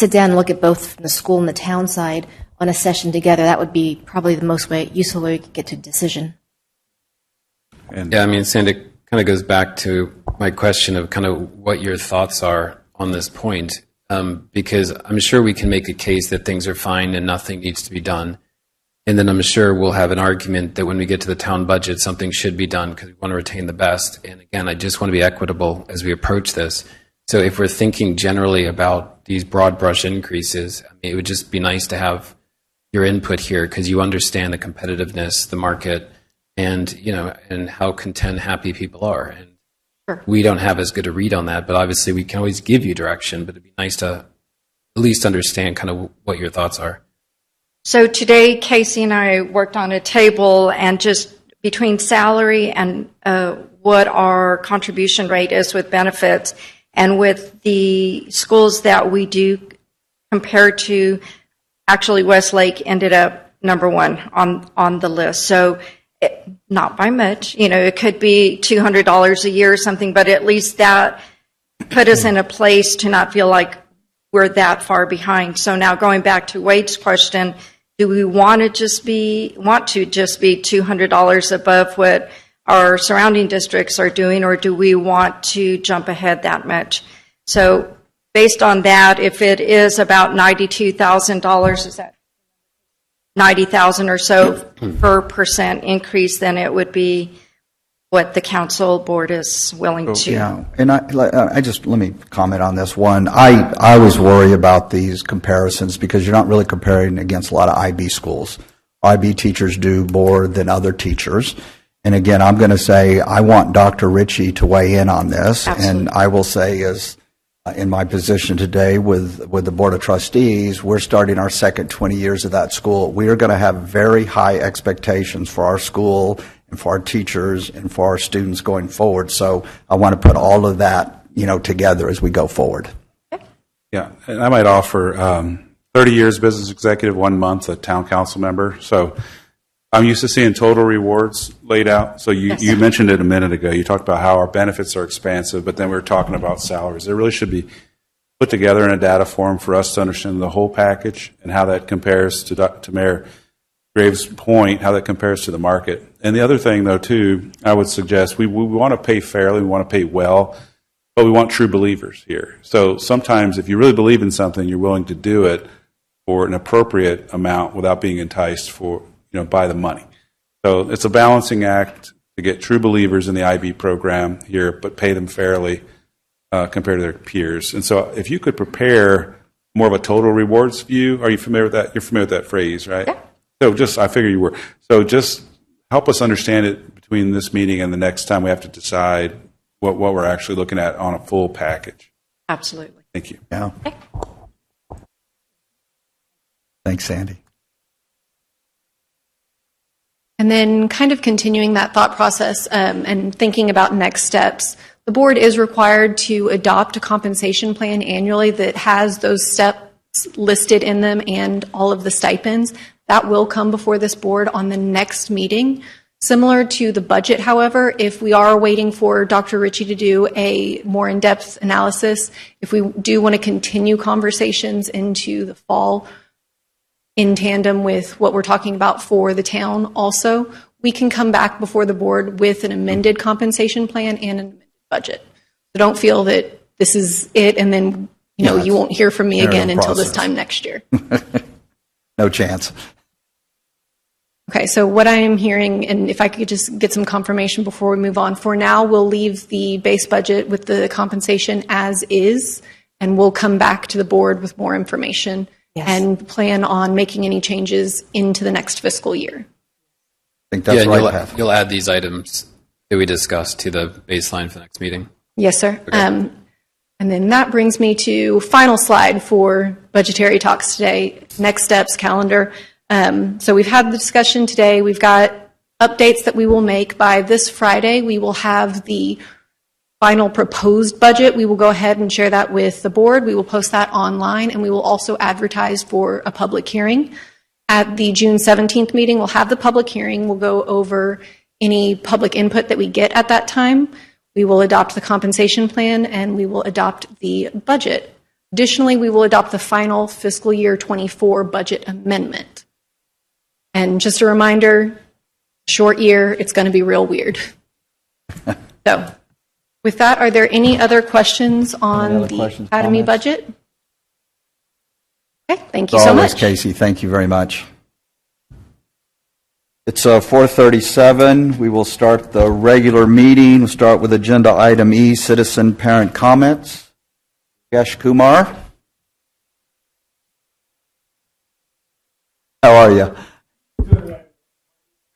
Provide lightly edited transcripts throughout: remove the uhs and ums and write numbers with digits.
sit down and look at both from the school and the town side on a session together. That would be probably the most useful way we could get to a decision. Yeah, I mean, Sandy, it kind of goes back to my question of kind of what your thoughts are on this point, because I'm sure we can make a case that things are fine and nothing needs to be done. And then I'm sure we'll have an argument that when we get to the town budget, something should be done because we want to retain the best. And again, I just want to be equitable as we approach this. So if we're thinking generally about these broad brush increases, I mean, it would just be nice to have your input here because you understand the competitiveness, the market, and and how content, happy people are. And sure. We don't have as good a read on that, but obviously we can always give you direction. But it'd be nice to at least understand kind of what your thoughts are. So today, Casey and I worked on a table, and just between salary and what our contribution rate is with benefits, and with the schools that we do compared to, actually Westlake ended up number one on the list. So not by much, it could be $200 a year or something, but at least that put us in a place to not feel like we're that far behind. So now going back to Wade's question, do we want to just be $200 above what our surrounding districts are doing, or do we want to jump ahead that much? So based on that, if it is about $92,000, is that 90,000 or so per percent increase, then it would be what the council board is willing to. Yeah, and I just let me comment on this one. I always worry about these comparisons because you're not really comparing against a lot of IB schools. IB teachers do more than other teachers. And again, I'm going to say I want Dr. Ritchie to weigh in on this. Absolutely. And I will say is in my position today with the Board of Trustees, we're starting our second 20 years of that school. We are going to have very high expectations for our school and for our teachers and for our students going forward. So I want to put all of that, together as we go forward. Yeah, and I might offer 30 years business executive, 1 month a town council member. So I'm used to seeing total rewards laid out. So you mentioned it a minute ago. You talked about how our benefits are expansive, but then we were talking about salaries. It really should be put together in a data form for us to understand the whole package and how that compares to Mayor Graves' point, how that compares to the market. And the other thing, though, too, I would suggest we want to pay fairly, we want to pay well, but we want true believers here. So sometimes if you really believe in something, you're willing to do it for an appropriate amount without being enticed by the money. So it's a balancing act to get true believers in the IB program here, but pay them fairly compared to their peers. And so if you could prepare more of a total rewards view, are you familiar with that? You're familiar with that phrase, right? Yeah. So I figure you were. So just help us understand it between this meeting and the next time we have to decide what we're actually looking at on a full package. Absolutely. Thank you. Yeah. Okay. Thanks, Sandy. And then kind of continuing that thought process and thinking about next steps, the board is required to adopt a compensation plan annually that has those steps listed in them and all of the stipends. That will come before this board on the next meeting. Similar to the budget, however, if we are waiting for Dr. Ritchie to do a more in-depth analysis, if we do want to continue conversations into the fall in tandem with what we're talking about for the town also, we can come back before the board with an amended compensation plan and an amended budget. So don't feel that this is it and then you won't hear from me again until this time next year. No chance. Okay, so what I am hearing, and if I could just get some confirmation before we move on, for now we'll leave the base budget with the compensation as is, and we'll come back to the board with more information and plan on making any changes into the next fiscal year. I think that's right, Pat. You'll add these items that we discussed to the baseline for the next meeting? Yes, sir. Okay. And then that brings me to final slide for budgetary talks today, next steps, calendar. So we've had the discussion today. We've got updates that we will make by this Friday. We will have the final proposed budget. We will go ahead and share that with the board. We will post that online, and we will also advertise for a public hearing. At the June 17th meeting, we'll have the public hearing. We'll go over any public input that we get at that time. We will adopt the compensation plan, and we will adopt the budget. Additionally, we will adopt the final fiscal year 24 budget amendment. And just a reminder, short year, it's going to be real weird. So, with that, are there any other questions on other the questions, Academy comments? budget? Okay, thank you As so always, much. Casey, thank you very much. It's 4:37. We will start the regular meeting. We'll start with Agenda Item E, Citizen Parent Comments. Yash Kumar. How are you?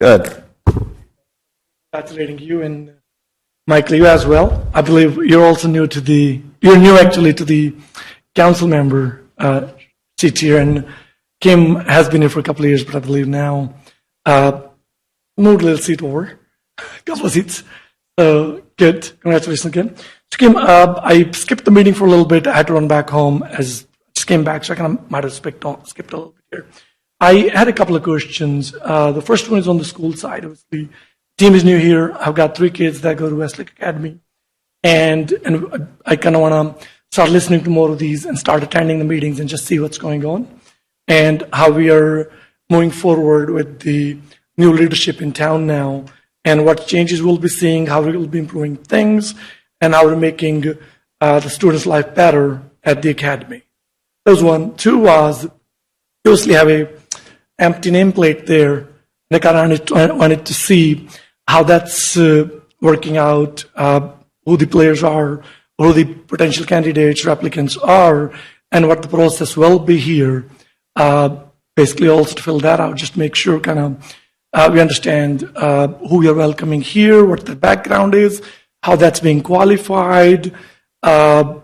Good. Congratulating you and Mike Leo as well. I believe you're also new to you're new actually to the council member seat here, and Kim has been here for a couple of years, but I believe now moved a little seat over, a couple of seats. So good. Congratulations again. So Kim, I skipped the meeting for a little bit. I had to run back home as I just came back, so I kind of might have skipped a little bit here. I had a couple of questions. The first one is on the school side. Obviously, team is new here. I've got 3 kids that go to Westlake Academy, and I kind of want to start listening to more of these and start attending the meetings and just see what's going on and how we are moving forward with the new leadership in town now, and what changes we'll be seeing, how we will be improving things, and how we're making the students' life better at the academy. That was one. 2 was, you obviously have a empty nameplate there, and I kind of wanted to see how that's working out, who the players are, who the potential candidates or applicants are, and what the process will be here. Basically, also to fill that out, just make sure kind of we understand who we are welcoming here, what the background is, how that's being qualified, and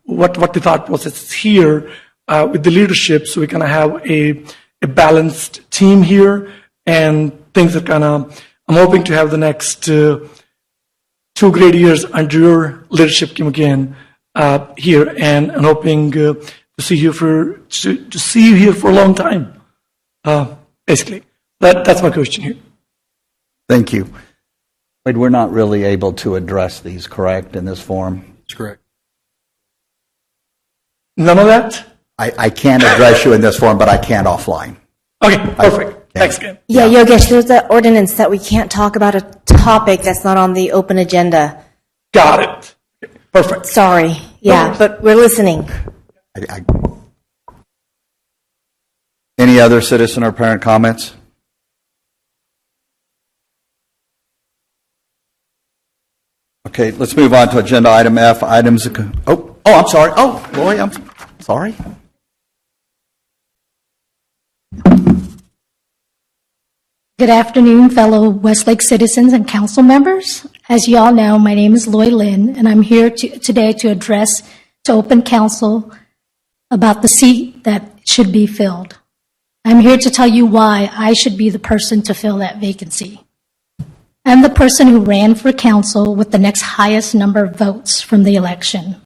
what the thought process is here with the leadership, so we kind of have a balanced team here, and things are kind of, I'm hoping to have the next 2 great years under your leadership, Kim, again here, and I'm hoping to see you for a long time. Basically, that's my question here. Thank you. Wade, we're not really able to address these, correct, in this forum? That's correct. None of that? I can't address you in this forum, but I can offline. Okay, perfect. Thanks, Kim. Yeah, Yogesh, there's an ordinance that we can't talk about a topic that's not on the open agenda. Got it. Okay, perfect. Sorry. Yeah, but we're listening. Any other citizen or parent comments? Okay, let's move on to agenda item F, items. Oh, I'm sorry. Oh, Lori, I'm sorry. Good afternoon, fellow Westlake citizens and council members. As you all know, my name is Loy Lin, and I'm here today to address to open council about the seat that should be filled. I'm here to tell you why I should be the person to fill that vacancy. I'm the person who ran for council with the next highest number of votes from the election.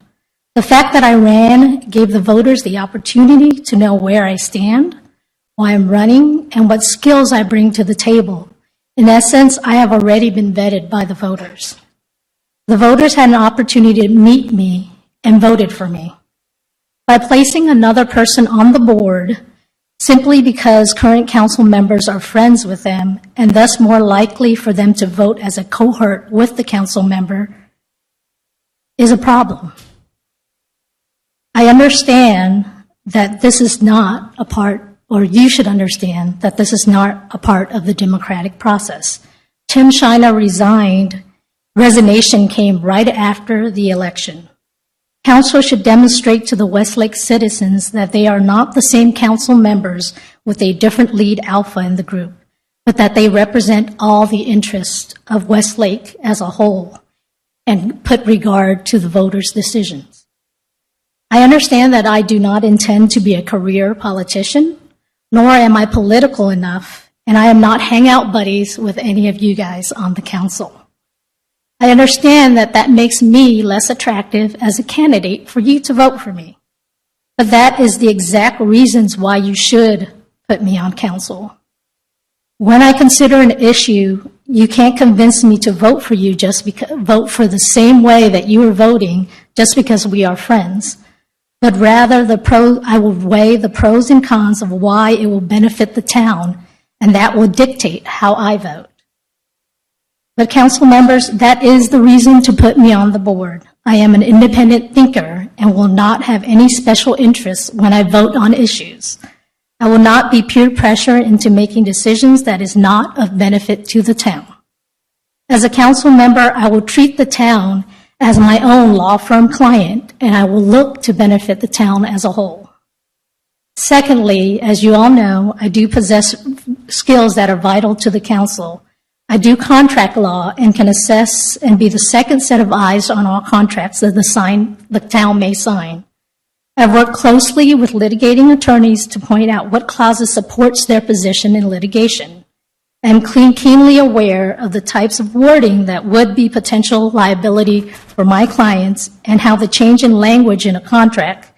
The fact that I ran gave the voters the opportunity to know where I stand, why I'm running, and what skills I bring to the table. In essence, I have already been vetted by the voters. The voters had an opportunity to meet me and voted for me. By placing another person on the board, simply because current council members are friends with them, and thus more likely for them to vote as a cohort with the council member, is a problem. I understand that this is not a part, or you should understand that this is not a part of the democratic process. Tim Shina resigned. Resignation came right after the election. Council should demonstrate to the Westlake citizens that they are not the same council members with a different lead alpha in the group, but that they represent all the interests of Westlake as a whole and put regard to the voters' decisions. I understand that I do not intend to be a career politician, nor am I political enough, and I am not hangout buddies with any of you guys on the council. I understand that that makes me less attractive as a candidate for you to vote for me. But that is the exact reasons why you should put me on council. When I consider an issue, You can't convince me to vote for you vote for the same way that you are voting just because we are friends. But rather, I will weigh the pros and cons of why it will benefit the town, and that will dictate how I vote. But council members, that is the reason to put me on the board. I am an independent thinker and will not have any special interests when I vote on issues. I will not be peer pressure into making decisions that is not of benefit to the town. As a council member, I will treat the town as my own law firm client, and I will look to benefit the town as a whole. Secondly, as you all know, I do possess skills that are vital to the council. I do contract law and can assess and be the second set of eyes on all contracts that the town may sign. I've worked closely with litigating attorneys to point out what clauses supports their position in litigation. I'm keenly aware of the types of wording that would be potential liability for my clients and how the change in language in a contract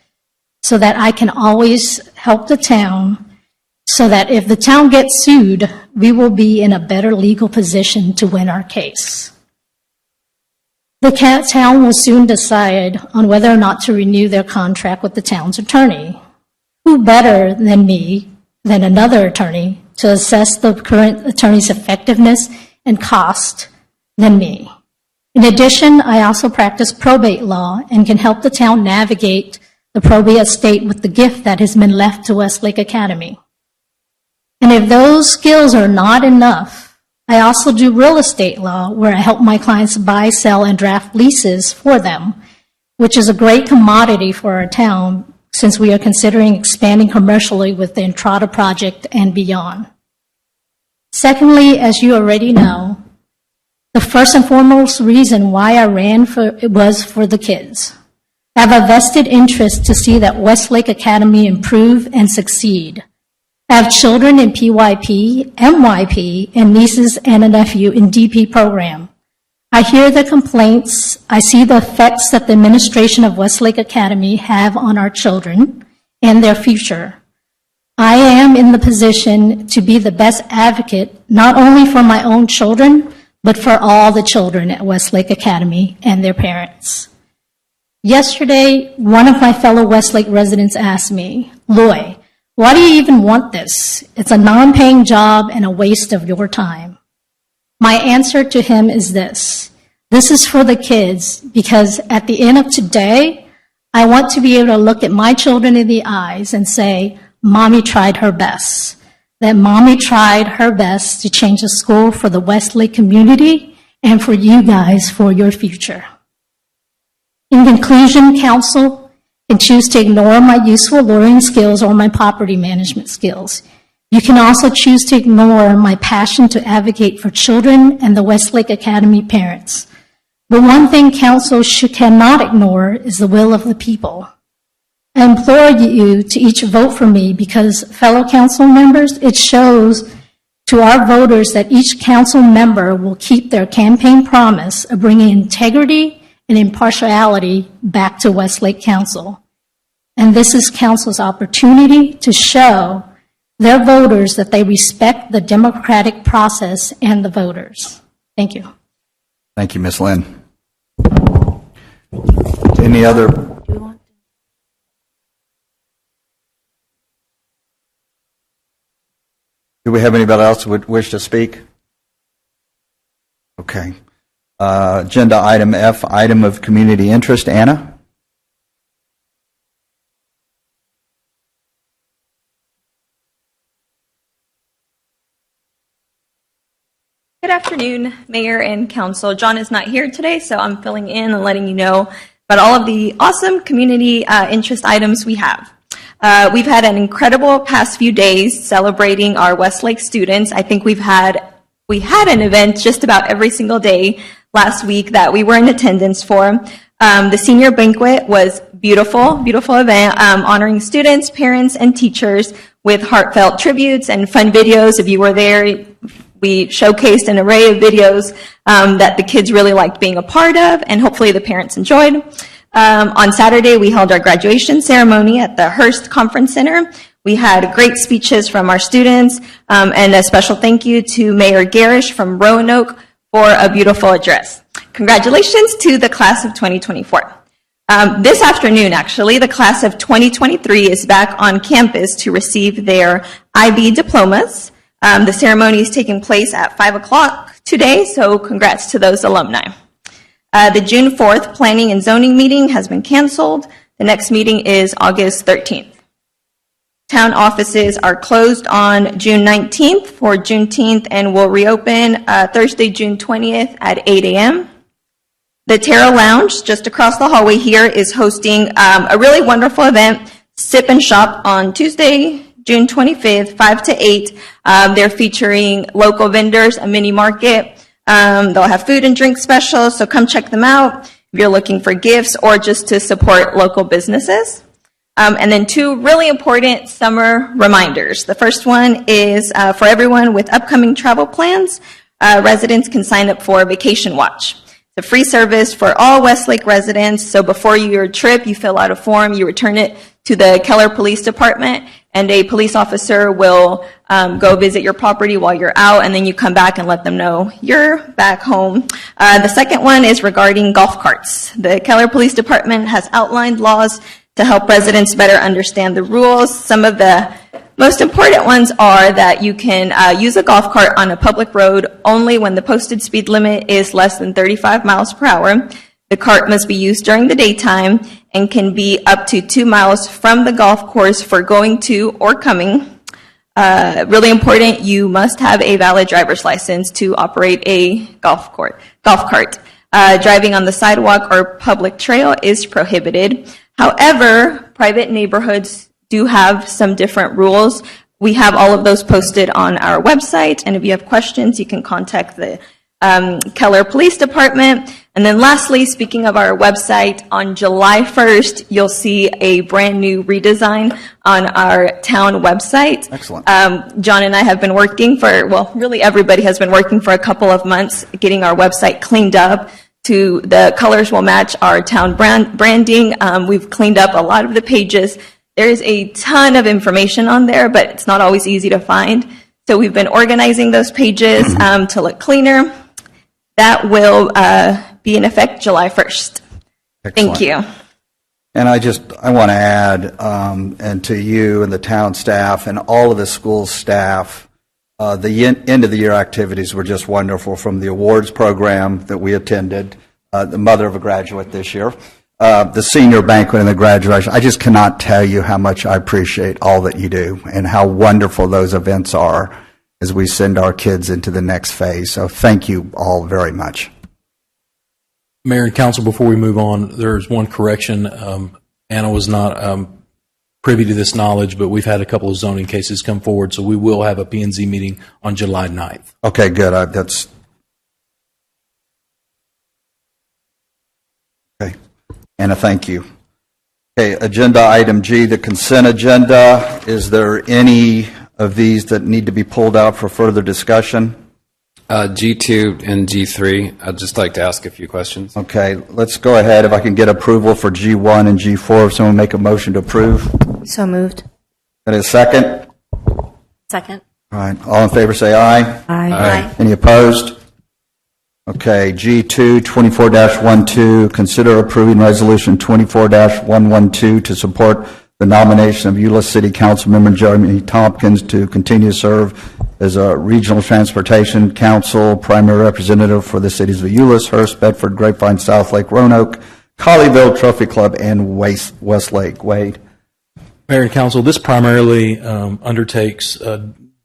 so that I can always help the town so that if the town gets sued, we will be in a better legal position to win our case. The town will soon decide on whether or not to renew their contract with the town's attorney. Who better than me, than another attorney, to assess the current attorney's effectiveness and cost than me? In addition, I also practice probate law and can help the town navigate the probate estate with the gift that has been left to Westlake Academy. And if those skills are not enough, I also do real estate law where I help my clients buy, sell, and draft leases for them, which is a great commodity for our town since we are considering expanding commercially with the Entrada project and beyond. Secondly, as you already know, the first and foremost reason why I ran was for the kids. I have a vested interest to see that Westlake Academy improve and succeed. I have children in PYP, MYP, and nieces and a nephew in DP program. I hear the complaints. I see the effects that the administration of Westlake Academy have on our children and their future. I am in the position to be the best advocate, not only for my own children, but for all the children at Westlake Academy and their parents. Yesterday, one of my fellow Westlake residents asked me, "Loy, why do you even want this? It's a non-paying job and a waste of your time." My answer to him is this. This is for the kids because at the end of today, I want to be able to look at my children in the eyes and say, Mommy tried her best. That Mommy tried her best to change the school for the Westlake community and for you guys for your future. In conclusion, council can choose to ignore my useful lawyering skills or my property management skills. You can also choose to ignore my passion to advocate for children and the Westlake Academy parents. But one thing council cannot ignore is the will of the people. I implore you to each vote for me because, fellow council members, it shows to our voters that each council member will keep their campaign promise of bringing integrity and impartiality back to Westlake Council. And this is council's opportunity to show their voters that they respect the democratic process and the voters. Thank you. Thank you, Ms. Lynn. Any other? Do we have anybody else who would wish to speak? Okay. Agenda item F, item of community interest. Anna? Good afternoon, Mayor and Council. John is not here today, so I'm filling in and letting you know about all of the awesome community interest items we have. We've had an incredible past few days celebrating our Westlake students. I think we had an event just about every single day last week that we were in attendance for. The senior banquet was beautiful event honoring students, parents, and teachers with heartfelt tributes and fun videos. If you were there, we showcased an array of videos that the kids really liked being a part of, and hopefully the parents enjoyed. On Saturday, we held our graduation ceremony at the Hearst Conference Center We had great speeches from our students, and a special thank you to Mayor Garish from Roanoke for a beautiful address. Congratulations to the class of 2024. This afternoon, actually, the class of 2023 is back on campus to receive their IB diplomas. The ceremony is taking place at 5 o'clock today, so congrats to those alumni. The June 4th Planning and Zoning meeting has been canceled. The next meeting is August 13th. Town offices are closed on June 19th for Juneteenth and will reopen Thursday, June 20th at 8 a.m. The Terra Lounge, just across the hallway here, is hosting a really wonderful event, Sip and Shop, on Tuesday, June 25th, 5 to 8. They're featuring local vendors, a mini market. They'll have food and drink specials, so come check them out if you're looking for gifts or just to support local businesses. And then two really important summer reminders. The first one is for everyone with upcoming travel plans, residents can sign up for Vacation Watch. It's a free service for all Westlake residents. So before your trip, you fill out a form, you return it to the Keller Police Department, and a police officer will go visit your property while you're out, and then you come back and let them know you're back home. The second one is regarding golf carts. The Keller Police Department has outlined laws to help residents better understand the rules. Some of the most important ones are that you can use a golf cart on a public road only when the posted speed limit is less than 35 miles per hour. The cart must be used during the daytime and can be up to 2 miles from the golf course for going to or coming. Really important, you must have a valid driver's license to operate a golf cart. Driving on the sidewalk or public trail is prohibited. However, private neighborhoods do have some different rules. We have all of those posted on our website, and if you have questions, you can contact the Keller Police Department. And then lastly, speaking of our website, on July 1st, you'll see a brand new redesign on our town website. Excellent. John and I have been working really everybody has been working for a couple of months getting our website cleaned up. The colors will match our town branding. We've cleaned up a lot of the pages. There's a ton of information on there, but it's not always easy to find. So we've been organizing those pages to look cleaner. That will be in effect July 1st. Excellent. Thank you. And I want to add, and to you and the town staff and all of the school staff, the end of the year activities were just wonderful, from the awards program that we attended, the mother of a graduate this year, the senior banquet and the graduation. I just cannot tell you how much I appreciate all that you do and how wonderful those events are as we send our kids into the next phase. So thank you all very much. Mayor and Council, before we move on, there's one correction. Anna was not privy to this knowledge, but we've had a couple of zoning cases come forward, so we will have a P&Z meeting on July 9th. Okay, good. That's okay. Anna, thank you. Okay, agenda item G, the consent agenda. Is there any of these that need to be pulled out for further discussion? G2 and G3, I'd just like to ask a few questions. Okay, let's go ahead. If I can get approval for G1 and G4, if someone make a motion to approve. So moved. Got a second? Second. All right, all in favor say aye. Aye. Any opposed? Okay, G2, 24-12, consider approving resolution 24-112 to support the nomination of Euless City Council Member Jeremy Tompkins to continue to serve as a Regional Transportation Council primary representative for the cities of Euless, Hearst, Bedford, Grapevine, Southlake, Roanoke, Colleyville, Trophy Club, and Westlake. Wade. Mayor and Council, this primarily undertakes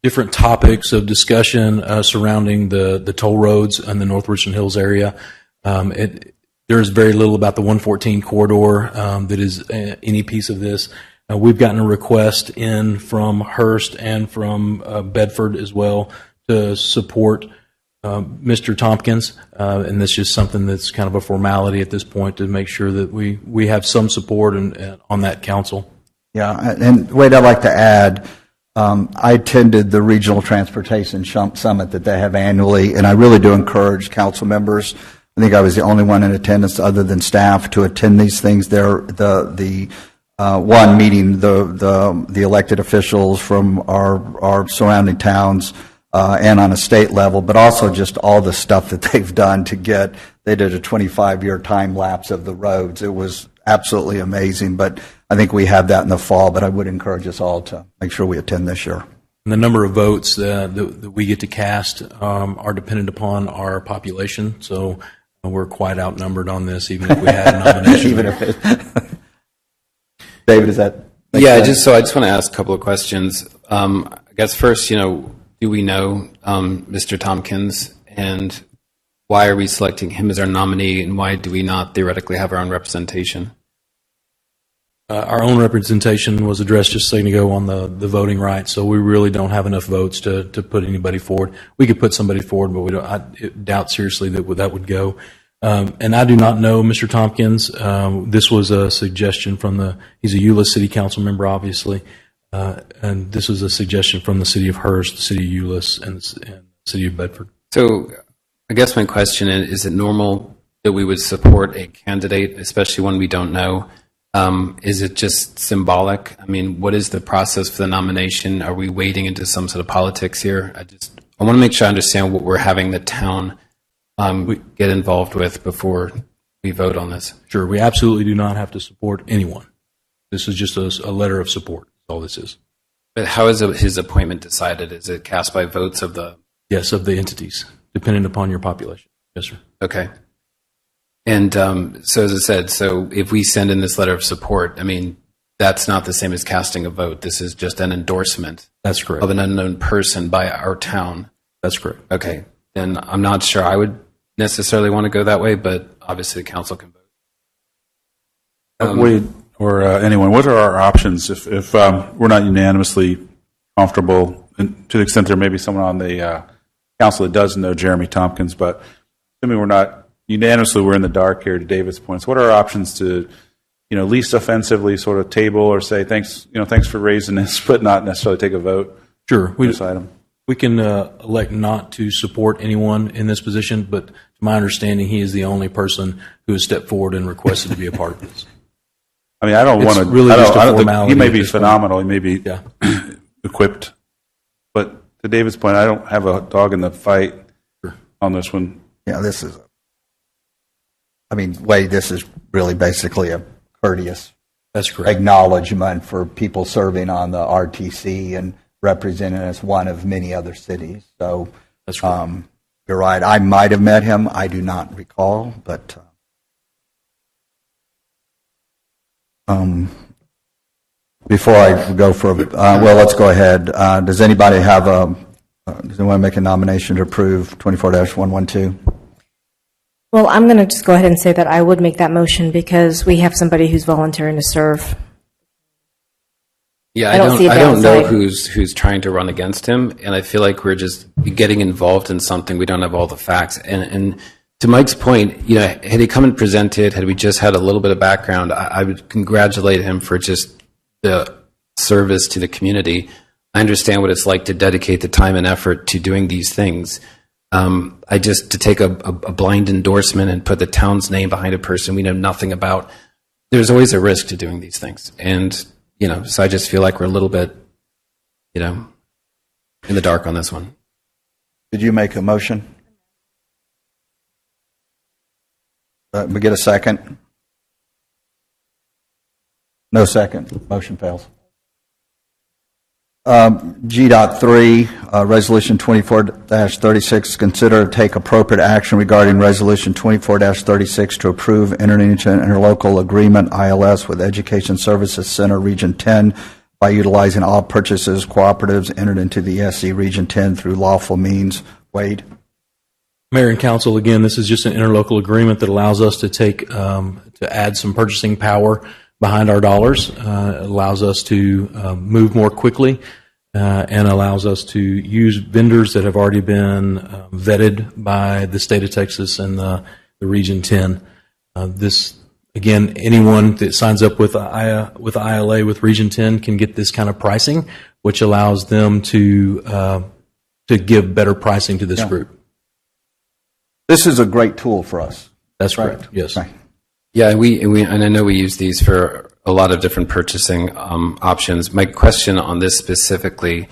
different topics of discussion surrounding the toll roads in the North Richland Hills area. There's very little about the 114 corridor that is any piece of this. We've gotten a request in from Hearst and from Bedford as well to support Mr. Tompkins, and that's just something that's kind of a formality at this point to make sure that we have some support on that council. Yeah, and Wade, I'd like to add, I attended the Regional Transportation Summit that they have annually, and I really do encourage council members. I think I was the only one in attendance other than staff to attend these things. The one, meeting the elected officials from our surrounding towns and on a state level, but also just all the stuff that they've done they did a 25-year time lapse of the roads. It was absolutely amazing, but I think we have that in the fall, but I would encourage us all to make sure we attend this year. And the number of votes that we get to cast are dependent upon our population, so we're quite outnumbered on this, even if we had a nomination. Even if David, is that? Yeah, I just want to ask a couple of questions. I guess first, do we know Mr. Tompkins, and why are we selecting him as our nominee, and why do we not theoretically have our own representation? Our own representation was addressed just a second ago on the voting rights, so we really don't have enough votes to put anybody forward. We could put somebody forward, but I doubt seriously that would go. And I do not know Mr. Tompkins. This was a suggestion he's a Euless City Council member, obviously, and this was a suggestion from the City of Hearst, the City of Euless, and the City of Bedford. So I guess my question is it normal that we would support a candidate, especially one we don't know? Is it just symbolic? I mean, what is the process for the nomination? Are we wading into some sort of politics here? I want to make sure I understand what we're having the town get involved with before we vote on this. Sure, we absolutely do not have to support anyone. This is just a letter of support. That's all this is. But how is his appointment decided? Is it cast by votes of the? Yes, of the entities, dependent upon your population. Yes, sir. Okay. And so as I said, so if we send in this letter of support, I mean, that's not the same as casting a vote. This is just an endorsement. That's correct. Of an unknown person by our town. That's correct. Okay. Then I'm not sure I would necessarily want to go that way, but obviously the council can vote. Wade or anyone, what are our options if we're not unanimously comfortable, and to the extent there may be someone on the council that does know Jeremy Tompkins, but assuming we're not unanimously, we're in the dark here to David's points. What are our options to, least offensively sort of table or say, thanks for raising this, but not necessarily take a vote? Sure. On this item? We can elect not to support anyone in this position, but to my understanding, he is the only person who has stepped forward and requested to be a part of this. I mean, I don't want to. Really, just a I don't think formality. he may be phenomenal. He may be equipped, but to David's point, I don't have a dog in the fight on this one. Yeah, Wade, this is really basically a courteous That's correct. acknowledgement for people serving on the RTC and representing us one of many other cities. So That's correct. You're right. I might have met him. I do not recall, but before I go for let's go ahead. Does anyone make a nomination to approve 24-112? Well, I'm going to just go ahead and say that I would make that motion because we have somebody who's volunteering to serve. Yeah, I don't see a I don't know downside. who's trying to run against him, and I feel like we're just getting involved in something we don't have all the facts. And to Mike's point, had he come and presented, had we just had a little bit of background, I would congratulate him for just the service to the community. I understand what it's like to dedicate the time and effort to doing these things. To take a blind endorsement and put the town's name behind a person we know nothing about, there's always a risk to doing these things. And, so I just feel like we're a little bit, in the dark on this one. Did you make a motion? We get a second? No second. Motion fails. G.3, Resolution 24-36, consider to take appropriate action regarding Resolution 24-36 to approve entering into an interlocal agreement, ILS, with Education Services Center Region 10 by utilizing all purchases cooperatives entered into the SC Region 10 through lawful means. Wade? Mayor and Council, again, this is just an interlocal agreement that allows us to to add some purchasing power behind our dollars. It allows us to move more quickly and allows us to use vendors that have already been vetted by the state of Texas and the Region 10. Again, anyone that signs up with ILA with Region 10 can get this kind of pricing, which allows them to give better pricing to this group. This is a great tool for us. That's correct. Right. Yes. Right. Yeah, and I know we use these for a lot of different purchasing options. My question on this specifically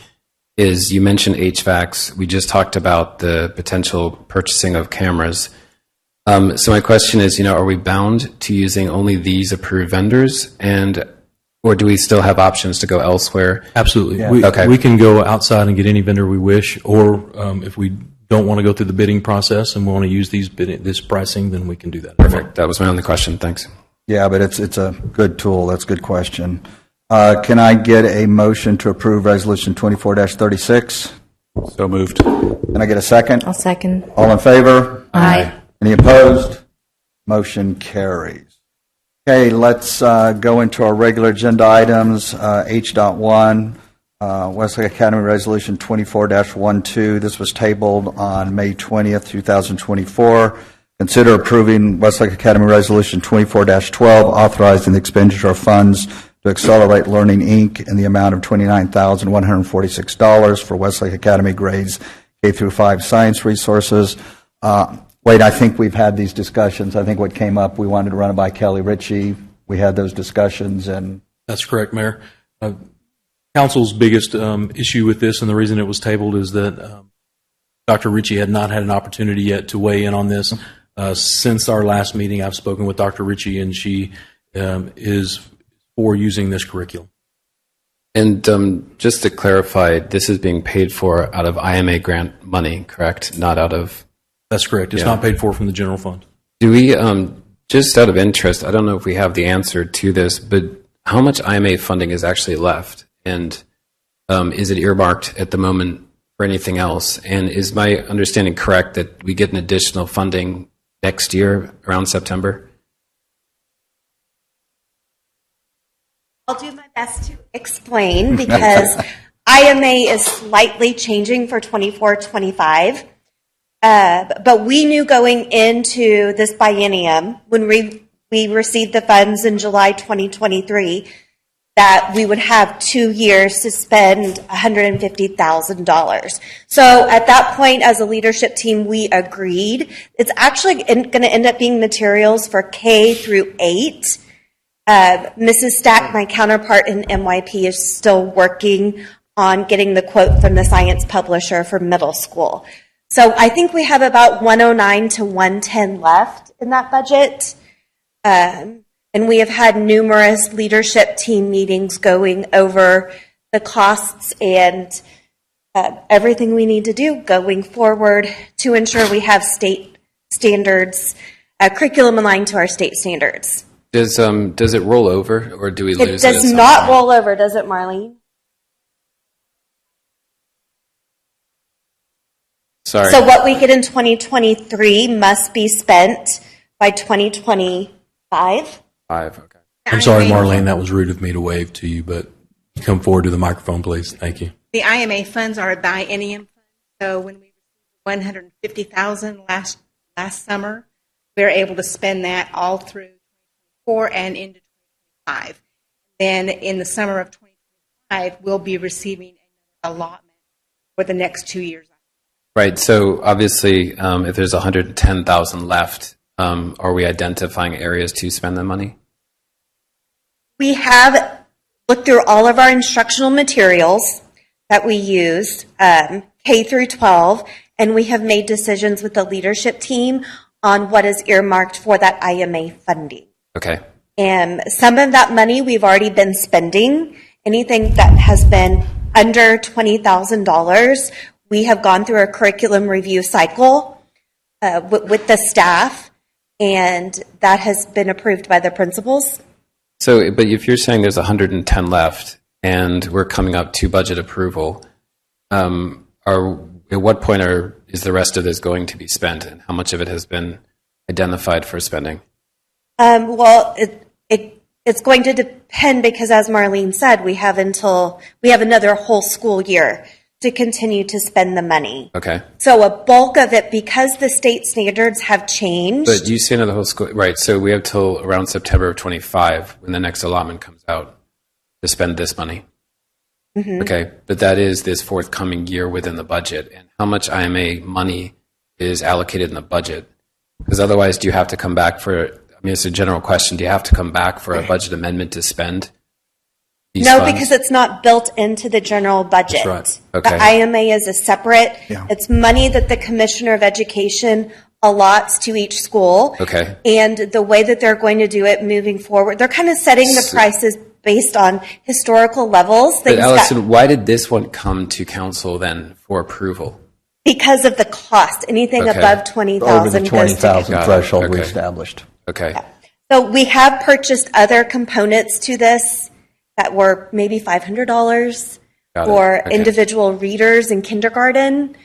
is, you mentioned HVACs. We just talked about the potential purchasing of cameras. So my question is, are we bound to using only these approved vendors, or do we still have options to go elsewhere? Absolutely. Yeah. We can go outside and get any vendor we wish, or if we don't want to go through the bidding process and we want to use this pricing, then we can do that. Perfect. That was my only question. Thanks. Yeah, but it's a good tool. That's a good question. Can I get a motion to approve Resolution 24-36? So moved. Can I get a second? I'll second. All in favor? Aye. Any opposed? Motion carries. Okay, let's go into our regular agenda items. H.1, Westlake Academy Resolution 24-12. This was tabled on May 20th, 2024. Consider approving Westlake Academy Resolution 24-12, authorizing the expenditure of funds to Accelerate Learning, Inc. in the amount of $29,146 for Westlake Academy grades K through 5 science resources. Wade, I think we've had these discussions. I think what came up, we wanted to run it by Kelly Ritchie. We had those discussions, and That's correct, Mayor. Council's biggest issue with this, and the reason it was tabled, is that Dr. Ritchie had not had an opportunity yet to weigh in on this. Since our last meeting, I've spoken with Dr. Ritchie, and she is for using this curriculum. And just to clarify, this is being paid for out of IMA grant money, correct? Not out of... That's correct. It's not paid for from the general fund. Do we, just out of interest, I don't know if we have the answer to this, but how much IMA funding is actually left? And is it earmarked at the moment for anything else? And is my understanding correct that we get an additional funding next year around September? I'll do my best to explain, because IMA is slightly changing for 24-25. But we knew going into this biennium, when we received the funds in July 2023, that we would have 2 years to spend $150,000. So at that point, as a leadership team, we agreed. It's actually going to end up being materials for K through 8. Mrs. Stack, my counterpart in MYP, is still working on getting the quote from the science publisher for middle school. So I think we have about 109 to 110 left in that budget. And we have had numerous leadership team meetings going over the costs and everything we need to do going forward to ensure we have state standards, curriculum aligned to our state standards. Does it roll over, or do we lose it? It does not roll over, does it, Marlene? Sorry. So what we get in 2023 must be spent by 2025. 5, okay. I'm sorry, Marlene, that was rude of me to wave to you, but come forward to the microphone, please. Thank you. The IMA funds are a biennium fund, so when we received $150,000 last summer, we were able to spend that all through 2024 and into 2025. Then in the summer of 2025, we'll be receiving an allotment for the next 2 years. Right. So obviously, if there's 110,000 left, are we identifying areas to spend the money? We have looked through all of our instructional materials that we use, K through 12, and we have made decisions with the leadership team on what is earmarked for that IMA funding. Okay. And some of that money we've already been spending. Anything that has been under $20,000, we have gone through a curriculum review cycle with the staff, and that has been approved by the principals. So, but if you're saying there's 110 left and we're coming up to budget approval, at what point is the rest of this going to be spent, and how much of it has been identified for spending? Well, it's going to depend, because as Marlene said, we have another whole school year to continue to spend the money. Okay. So a bulk of it, because the state standards have changed. But you say another whole school, right? So we have till around September of 25 when the next allotment comes out to spend this money. Mm-hmm. Okay, but that is this forthcoming year within the budget. And how much IMA money is allocated in the budget? Because otherwise, do you have to come back for? I mean, it's a general question. Do you have to come back for a budget amendment to spend these No, funds? because it's not built into the general budget. That's right. Okay. The IMA is a separate, it's money that the Commissioner of Education allots to each school. Okay. And the way that they're going to do it moving forward, they're kind of setting the prices based on historical levels. But Allison, why did this one come to council then for approval? Because of the cost, anything Okay. above 20,000 Over the goes to 20,000 Got it. threshold we Okay. established. Okay. So we have purchased other components to this that were maybe $500 Got it. for Okay. individual readers in kindergarten.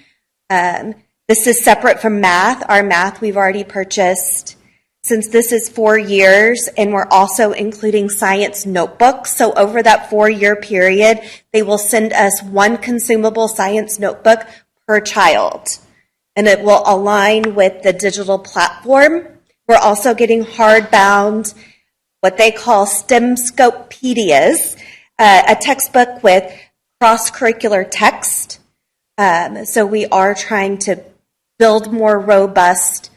This is separate from math. Our math we've already purchased. Since this is 4 years, and we're also including science notebooks, so over that 4-year period, they will send us one consumable science notebook per child. And it will align with the digital platform. We're also getting hardbound, what they call STEMscopedias, a textbook with cross-curricular text. So we are trying to build more robust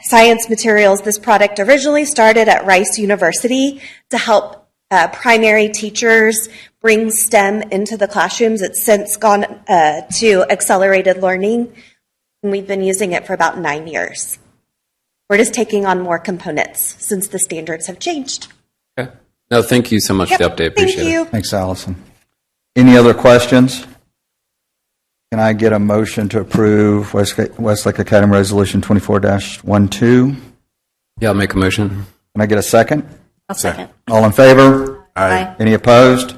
science materials. This product originally started at Rice University to help primary teachers bring STEM into the classrooms. It's since gone to accelerated learning, and we've been using it for about 9 years. We're just taking on more components since the standards have changed. Okay. No, thank you so much for the update. Appreciate Thank you. Thanks, Allison. Any other questions? Can I get a motion to approve Westlake Academy Resolution 24-12? Yeah, I'll make a motion. Can I get a second? I'll second. All in favor? Aye. Any opposed?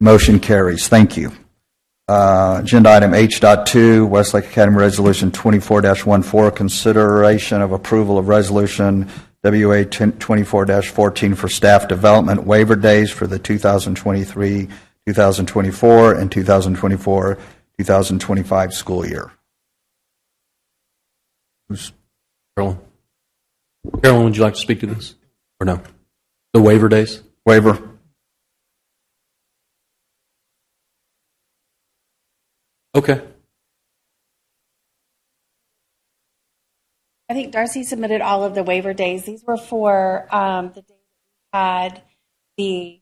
Motion carries. Thank you. Agenda item H.2, Westlake Academy Resolution 24-14, consideration of approval of resolution WA 24-14 for staff development waiver days for the 2023, 2024, and 2024-2025 school year. Carolyn? Carolyn, would you like to speak to this? Or no? The waiver days? Waiver. Okay. I think Darcy submitted all of the waiver days. These were for the day we had the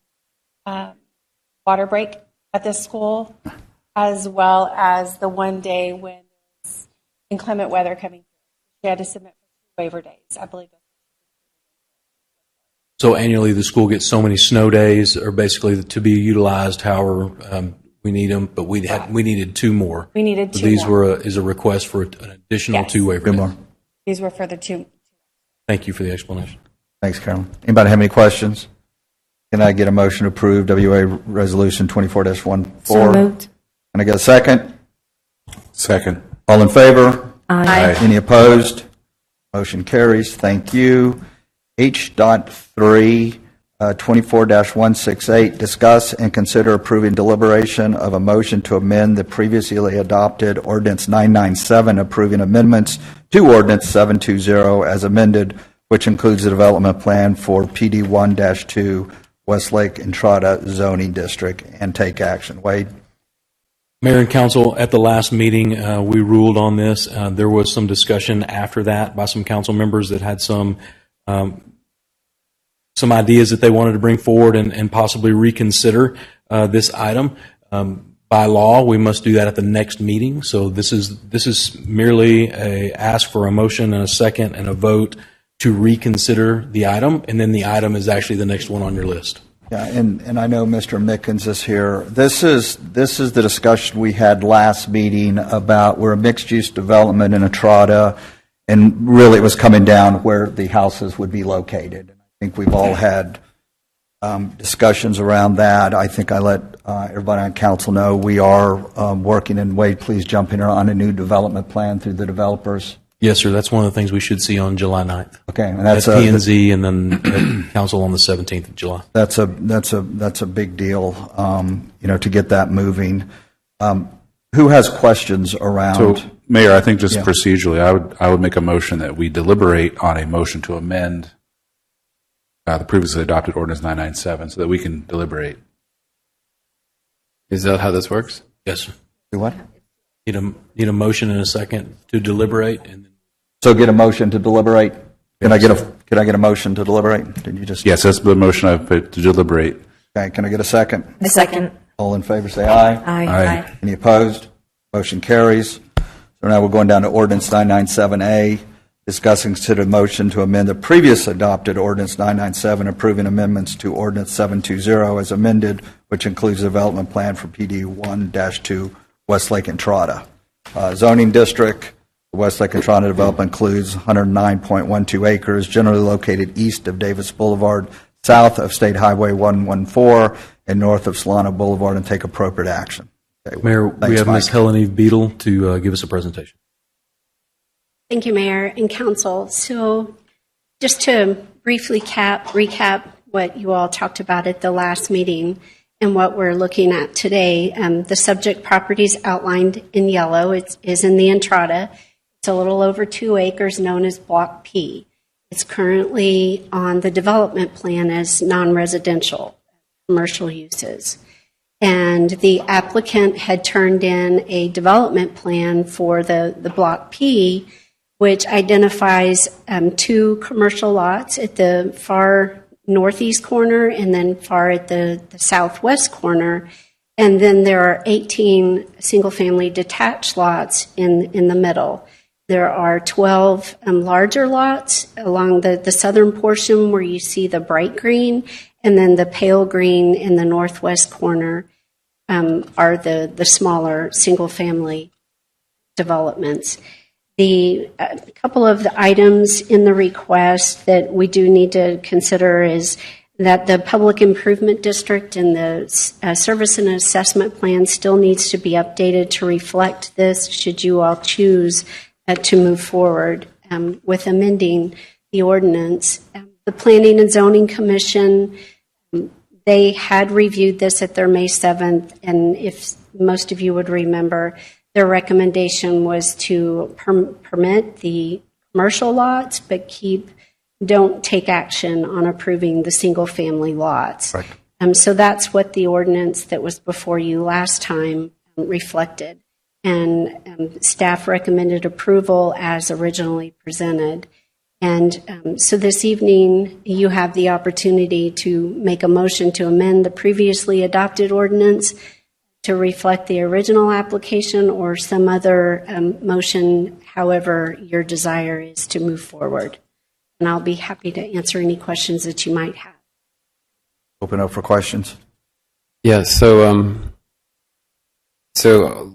water break at this school, as well as the one day when there's inclement weather coming through. She had to submit waiver days, I believe. So annually, the school gets so many snow days, or basically to be utilized however we need them, but we needed 2 more. We needed So 2 these more. is a request for an additional Yes. 2 waiver days. more. These were for the 2. Thank you for the explanation. Thanks, Carolyn. Anybody have any questions? Can I get a motion to approve WA Resolution 24-14? So moved. Can I get a second? Second. All in favor? Aye. Any opposed? Motion carries. Thank you. H.3, 24-168, discuss and consider approving deliberation of a motion to amend the previously adopted Ordinance 997, approving amendments to Ordinance 720 as amended, which includes the development plan for PD 1-2 Westlake Entrada zoning district, and take action. Wade? Mayor and council, at the last meeting, we ruled on this. There was some discussion after that by some council members that had some ideas that they wanted to bring forward and possibly reconsider this item. By law, we must do that at the next meeting. So this is merely a ask for a motion and a second and a vote to reconsider the item, and then the item is actually the next one on your list. Yeah, and I know Mr. Mickens is here. This is the discussion we had last meeting about we're a mixed-use development in Entrada, and really it was coming down where the houses would be located. I think we've all had discussions around that. I think I let everybody on council know we are working, and Wade, please jump in on a new development plan through the developers. Yes, sir. That's one of the things we should see on July 9th. Okay, and That's P&Z, and then council on the 17th of July. That's a big deal, to get that moving. Who has questions around? So, Mayor, I think just Yeah. procedurally, I would make a motion that we deliberate on a motion to amend the previously adopted ordinance 997 so that we can deliberate. Is that how this works? Yes, sir. Do what? Need a motion and a second to deliberate, and So get a motion to deliberate. Can I get a motion to deliberate? Did you just? Yes, that's the motion I've put to deliberate. Okay, can I get a second? The second. All in favor, say aye. Aye. Any opposed? Motion carries. So now we're going down to ordinance 997A, discussing considered motion to amend the previous adopted ordinance 997, approving amendments to ordinance 720 as amended, which includes a development plan for PD 1-2 Westlake Entrada. Zoning district, the Westlake Entrada development includes 109.12 acres, generally located east of Davis Boulevard, south of State Highway 114, and north of Solano Boulevard, and take appropriate action. Okay, Mayor, thanks, we have Mike. Ms. Helen Eve Beadle to give us a presentation. Thank you, Mayor and Council. So just to briefly recap what you all talked about at the last meeting and what we're looking at today, the subject properties outlined in yellow is in the Entrada. It's a little over 2 acres, known as Block P. It's currently on the development plan as non-residential commercial uses. And the applicant had turned in a development plan for the Block P, which identifies 2 commercial lots at the far northeast corner and then far at the southwest corner. And then there are 18 single-family detached lots in the middle. There are 12 larger lots along the southern portion where you see the bright green, and then the pale green in the northwest corner are the smaller single-family developments. A couple of the items in the request that we do need to consider is that the public improvement district and the service and assessment plan still needs to be updated to reflect this, should you all choose to move forward with amending the ordinance. The Planning and Zoning Commission, they had reviewed this at their May 7th, and if most of you would remember, their recommendation was to permit the commercial lots, but don't take action on approving the single-family lots. Right. So that's what the ordinance that was before you last time reflected. And staff recommended approval as originally presented. And so this evening, you have the opportunity to make a motion to amend the previously adopted ordinance to reflect the original application or some other motion, however your desire is to move forward. And I'll be happy to answer any questions that you might have. Open up for questions. Yeah, so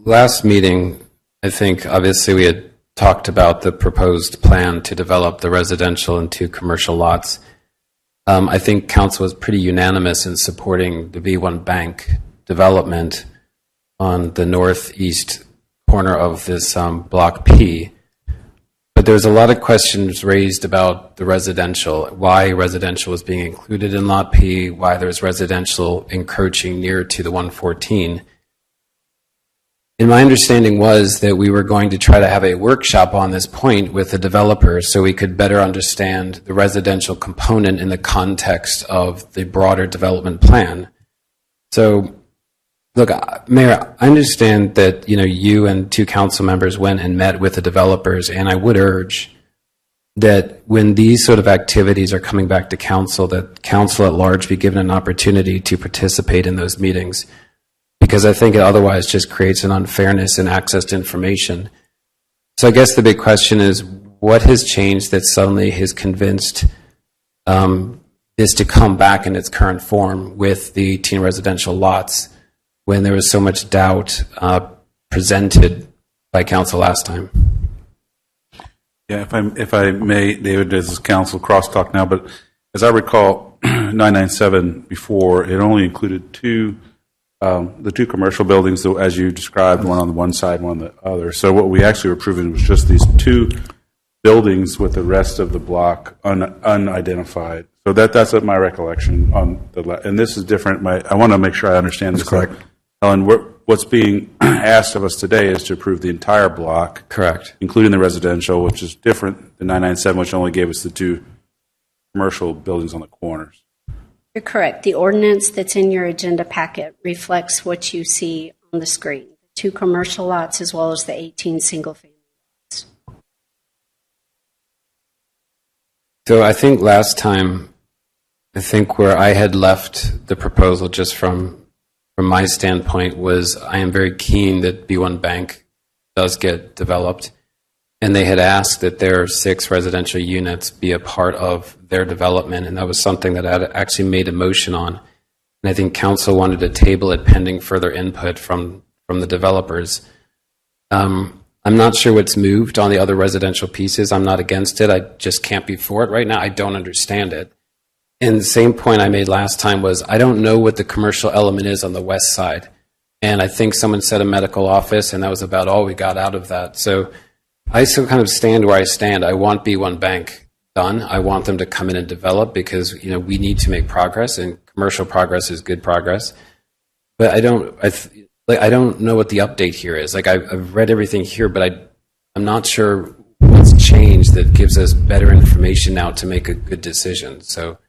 last meeting, I think obviously we had talked about the proposed plan to develop the residential and 2 commercial lots. I think council was pretty unanimous in supporting the B1 Bank development on the northeast corner of this Block P. But there's a lot of questions raised about the residential, why residential was being included in Lot P, why there's residential encroaching near to the 114. And my understanding was that we were going to try to have a workshop on this point with the developers so we could better understand the residential component in the context of the broader development plan. So, look, Mayor, I understand that you and 2 council members went and met with the developers, and I would urge that when these sort of activities are coming back to council, that council at large be given an opportunity to participate in those meetings, because I think it otherwise just creates an unfairness in access to information. So I guess the big question is, what has changed that suddenly has convinced this to come back in its current form with the 18 residential lots when there was so much doubt presented by council last time? Yeah, if I may, David, this is council crosstalk now, but as I recall, 997 before, it only included the 2 commercial buildings, as you described, one on the one side, one on the other. So what we actually were approving was just these 2 buildings with the rest of the block unidentified. So that's my recollection on and this is different. I want to make sure I understand this. That's correct. Helen, what's being asked of us today is to approve the entire block. Correct. Including the residential, which is different than 997, which only gave us the 2 commercial buildings on the corners. You're correct. The ordinance that's in your agenda packet reflects what you see on the screen. 2 commercial lots as well as the 18 single-family lots. So I think last time, I think where I had left the proposal just from my standpoint was I am very keen that B1 Bank does get developed. And they had asked that their 6 residential units be a part of their development. And that was something that I had actually made a motion on. And I think council wanted to table it pending further input from the developers. I'm not sure what's moved on the other residential pieces. I'm not against it. I just can't be for it right now. I don't understand it. And the same point I made last time was I don't know what the commercial element is on the west side. And I think someone said a medical office, and that was about all we got out of that. So I still kind of stand where I stand. I want B1 Bank done. I want them to come in and develop because, we need to make progress, and commercial progress is good progress. But I don't know what the update here is. Like I've read everything here, but I'm not sure what's changed that gives us better information now to make a good decision. So,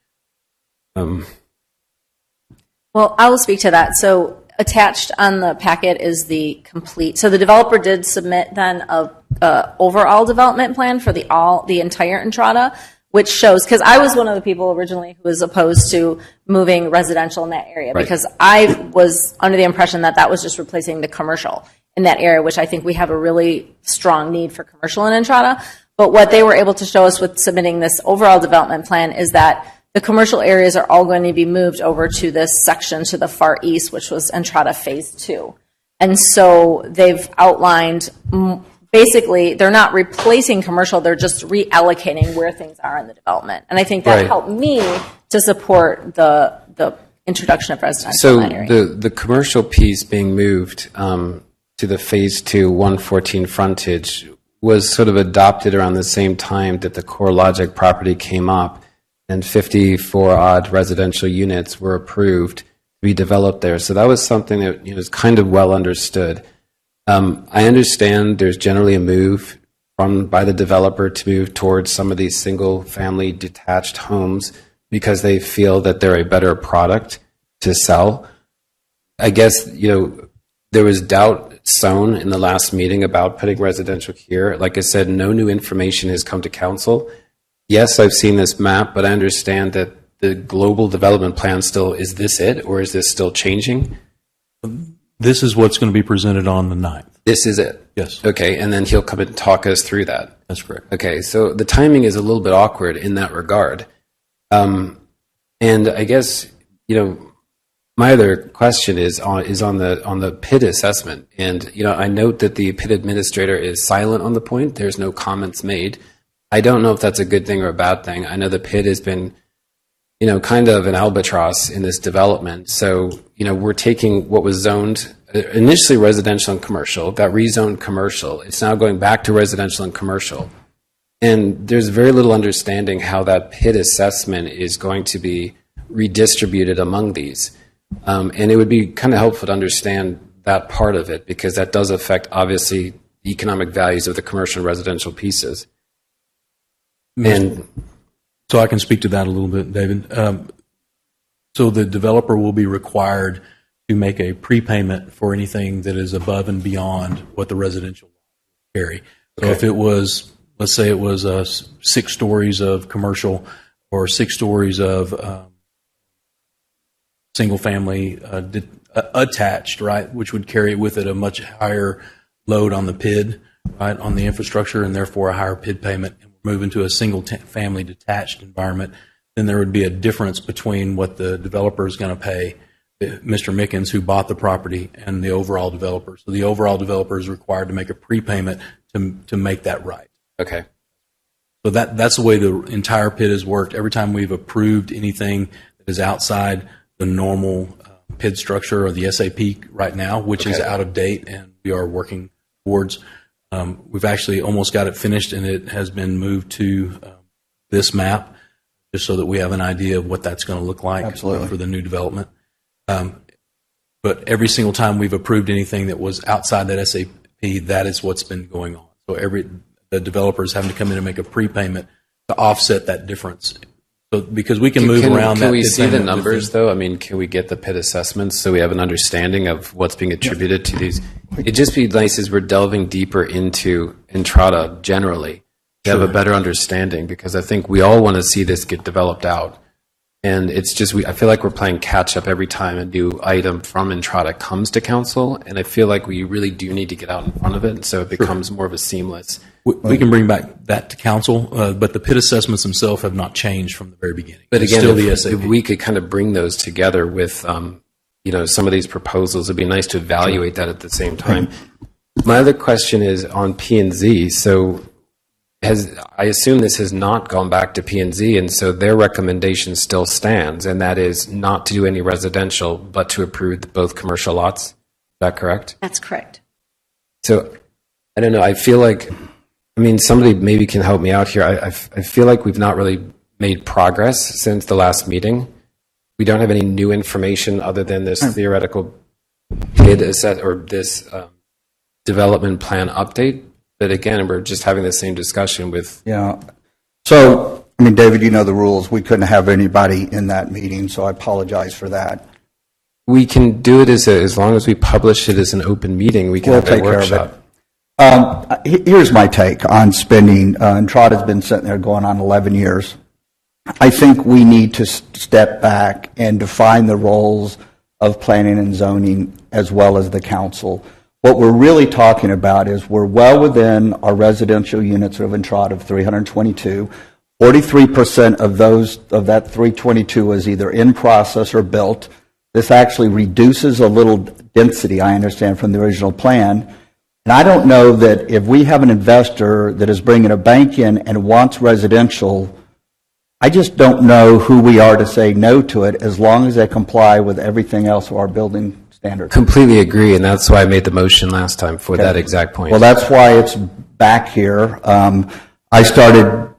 well, I will speak to that. So attached on the packet is the complete. So the developer did submit then a overall development plan for the entire Entrada, which shows, because I was one of the people originally who was opposed to moving residential in that area, because I was under the impression that that was just replacing the commercial in that area, which I think we have a really strong need for commercial in Entrada. But what they were able to show us with submitting this overall development plan is that the commercial areas are all going to be moved over to this section to the far east, which was Entrada Phase 2. And so they've outlined, basically, they're not replacing commercial, they're just reallocating where things are in the development. And I think that helped me to support the introduction of residential in that area. So the commercial piece being moved to the Phase 2 114 frontage was sort of adopted around the same time that the CoreLogic property came up, and 54-odd residential units were approved to be developed there. So that was something that was kind of well understood. I understand there's generally a move by the developer to move towards some of these single-family detached homes because they feel that they're a better product to sell. I guess, there was doubt sown in the last meeting about putting residential here. Like I said, no new information has come to council. Yes, I've seen this map, but I understand that the global development plan still, is this it, or is this still changing? This is what's going to be presented on the 9th. This is it? Yes. Okay, and then he'll come and talk us through that. That's correct. Okay, so the timing is a little bit awkward in that regard. And I guess, my other question is on the PID assessment. And, I note that the PID administrator is silent on the point. There's no comments made. I don't know if that's a good thing or a bad thing. I know the PID has been, kind of an albatross in this development. So, we're taking what was zoned initially residential and commercial, got rezoned commercial. It's now going back to residential and commercial. And there's very little understanding how that PID assessment is going to be redistributed among these. And it would be kind of helpful to understand that part of it, because that does affect, obviously, the economic values of the commercial and residential pieces. And so I can speak to that a little bit, David. So the developer will be required to make a prepayment for anything that is above and beyond what the residential carry. So if it was, let's say it was 6 stories of commercial or 6 stories of single family attached, right, which would carry with it a much higher load on the PID, right, on the infrastructure, and therefore a higher PID payment, and move into a single family detached environment, then there would be a difference between what the developer is going to pay Mr. Mickens, who bought the property, and the overall developer. So the overall developer is required to make a prepayment to make that right. Okay. So that's the way the entire PID has worked. Every time we've approved anything that is outside the normal PID structure or the SAP right now, which is out of date, and we are working towards. We've actually almost got it finished, and it has been moved to this map, just so that we have an idea of what that's going to look like for the new development. But every single time we've approved anything that was outside that SAP, that is what's been going on. So the developer is having to come in and make a prepayment to offset that difference. So because we can move around that. Can we see the numbers, though? I mean, can we get the PID assessments so we have an understanding of what's being attributed to these? It'd just be nice as we're delving deeper into Entrada generally to have a better understanding, because I think we all want to see this get developed out. And it's just, I feel like we're playing catch up every time a new item from Entrada comes to council. And I feel like we really do need to get out in front of it. So it becomes more of a seamless. We can bring back that to council, but the PIT assessments themselves have not changed from the very beginning. But It's again, still the if SAP. we could kind of bring those together with, some of these proposals, it'd be nice to evaluate that at the same time. My other question is on P&Z. So I assume this has not gone back to P&Z, and so their recommendation still stands, and that is not to do any residential, but to approve both commercial lots. Is that correct? That's correct. So I don't know. I feel like, somebody maybe can help me out here. I feel like we've not really made progress since the last meeting. We don't have any new information other than this theoretical PID assess or this development plan update. But again, we're just having the same discussion with. Yeah. So, David, you know the rules. We couldn't have anybody in that meeting, so I apologize for that. We can do it as long as we publish it as an open meeting. We can We'll have take a care of workshop. it. Here's my take on spending. Entrada's been sitting there going on 11 years. I think we need to step back and define the roles of planning and zoning as well as the council. What we're really talking about is we're well within our residential units of Entrada of 322. 43% of that 322 is either in process or built. This actually reduces a little density, I understand, from the original plan. And I don't know that if we have an investor that is bringing a bank in and wants residential, I just don't know who we are to say no to it as long as they comply with everything else of our building standards. Completely agree, and that's why I made the motion last time for that exact point. Well, that's why it's back here. I started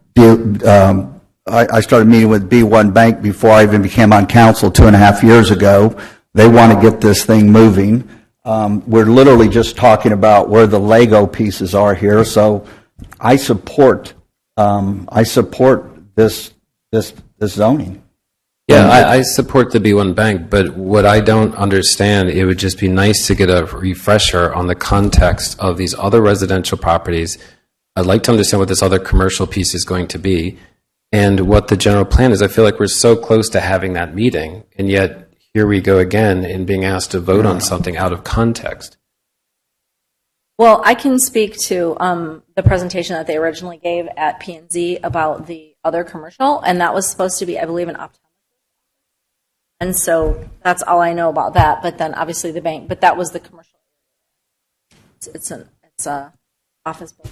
meeting with B1 Bank before I even became on council 2.5 years ago. They want to get this thing moving. We're literally just talking about where the Lego pieces are here. So I support this zoning. Yeah, I support the B1 Bank, but what I don't understand, it would just be nice to get a refresher on the context of these other residential properties. I'd like to understand what this other commercial piece is going to be and what the general plan is. I feel like we're so close to having that meeting, and yet here we go again in being asked to vote on something out of context. Well, I can speak to the presentation that they originally gave at P&Z about the other commercial, and that was supposed to be, I believe, an optometrist. And so that's all I know about that. But then obviously the bank, but that was the commercial. It's a office building.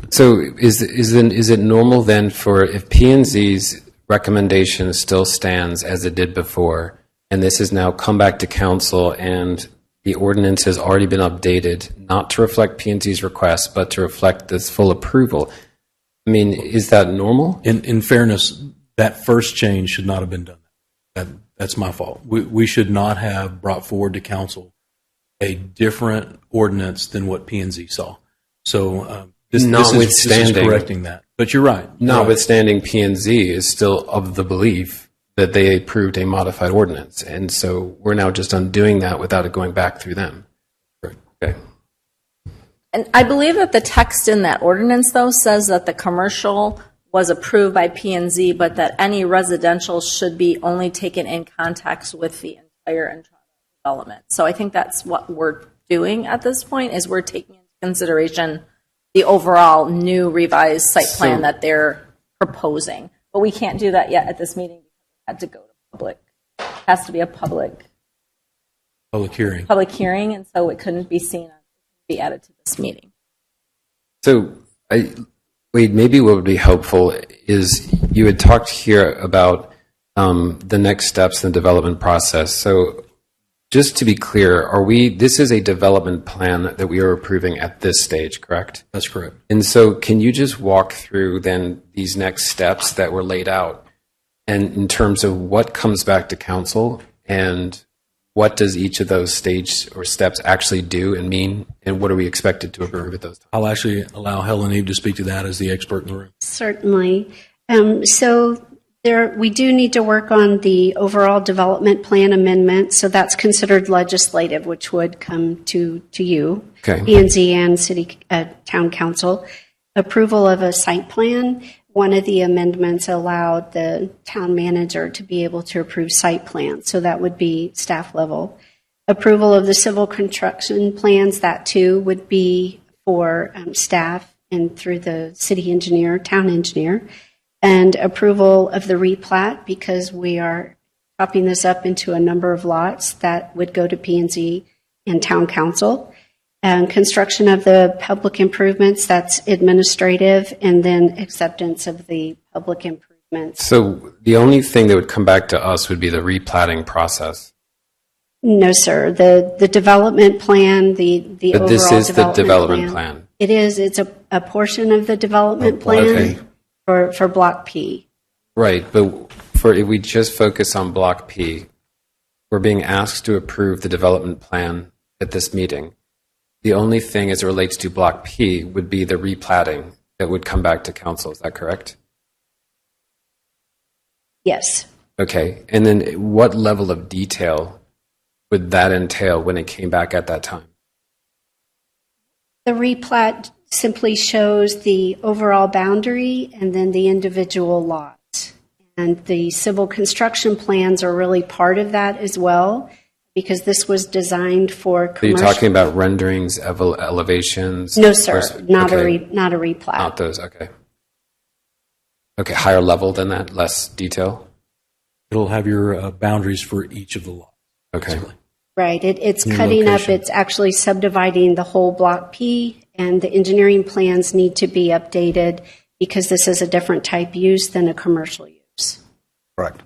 So is it normal then for, if P&Z's recommendation still stands as it did before, and this has now come back to council and the ordinance has already been updated, not to reflect P&Z's request, but to reflect this full approval, is that normal? In fairness, that first change should not have been done. That's my fault. We should not have brought forward to council a different ordinance than what P&Z saw. So this is correcting that. But you're right. Notwithstanding, P&Z is still of the belief that they approved a modified ordinance. And so we're now just undoing that without it going back through them. Okay. And I believe that the text in that ordinance, though, says that the commercial was approved by P&Z, but that any residential should be only taken in context with the entire development. So I think that's what we're doing at this point, is we're taking into consideration the overall new revised site plan that they're proposing. But we can't do that yet at this meeting because it had to go to public. It has to be a public hearing, and so it couldn't be be added to this meeting. So Wade, maybe what would be helpful is you had talked here about the next steps in the development process. So just to be clear, this is a development plan that we are approving at this stage, correct? That's correct. And so can you just walk through then these next steps that were laid out, and in terms of what comes back to council and what does each of those stage or steps actually do and mean, and what are we expected to approve at those times? I'll actually allow Helen Eve to speak to that as the expert in the room. Certainly. So we do need to work on the overall development plan amendment. So that's considered legislative, which would come to you, Okay. P&Z and City Town Council. approval of a site plan. One of the amendments allowed the town manager to be able to approve site plans, so that would be staff level. Approval of the civil construction plans, that too would be for staff and through the city engineer, town engineer. And approval of the replat, because we are chopping this up into a number of lots, that would go to P&Z and town council. And construction of the public improvements, that's administrative, and then acceptance of the public improvements. So the only thing that would come back to us would be the replatting process. No, sir. The development plan, the But overall this is the development development plan. It is. It's a portion of the development plan for Block P. Right, but if we just focus on Block P, we're being asked to approve the development plan at this meeting. The only thing as it relates to Block P would be the replatting that would come back to council. Is that correct? Yes. Okay, and then what level of detail would that entail when it came back at that time? The replat simply shows the overall boundary and then the individual lots. And the civil construction plans are really part of that as well, because this was designed for So you're commercial. talking about renderings, elevations? No, sir, not okay. not a replat. Not those, okay. Okay, higher level than that, less detail? It'll have your boundaries for each of the lots. Okay. basically. Right, it's New cutting up, location. it's actually subdividing the whole Block P, and the engineering plans need to be updated because this is a different type use than a commercial use. Correct.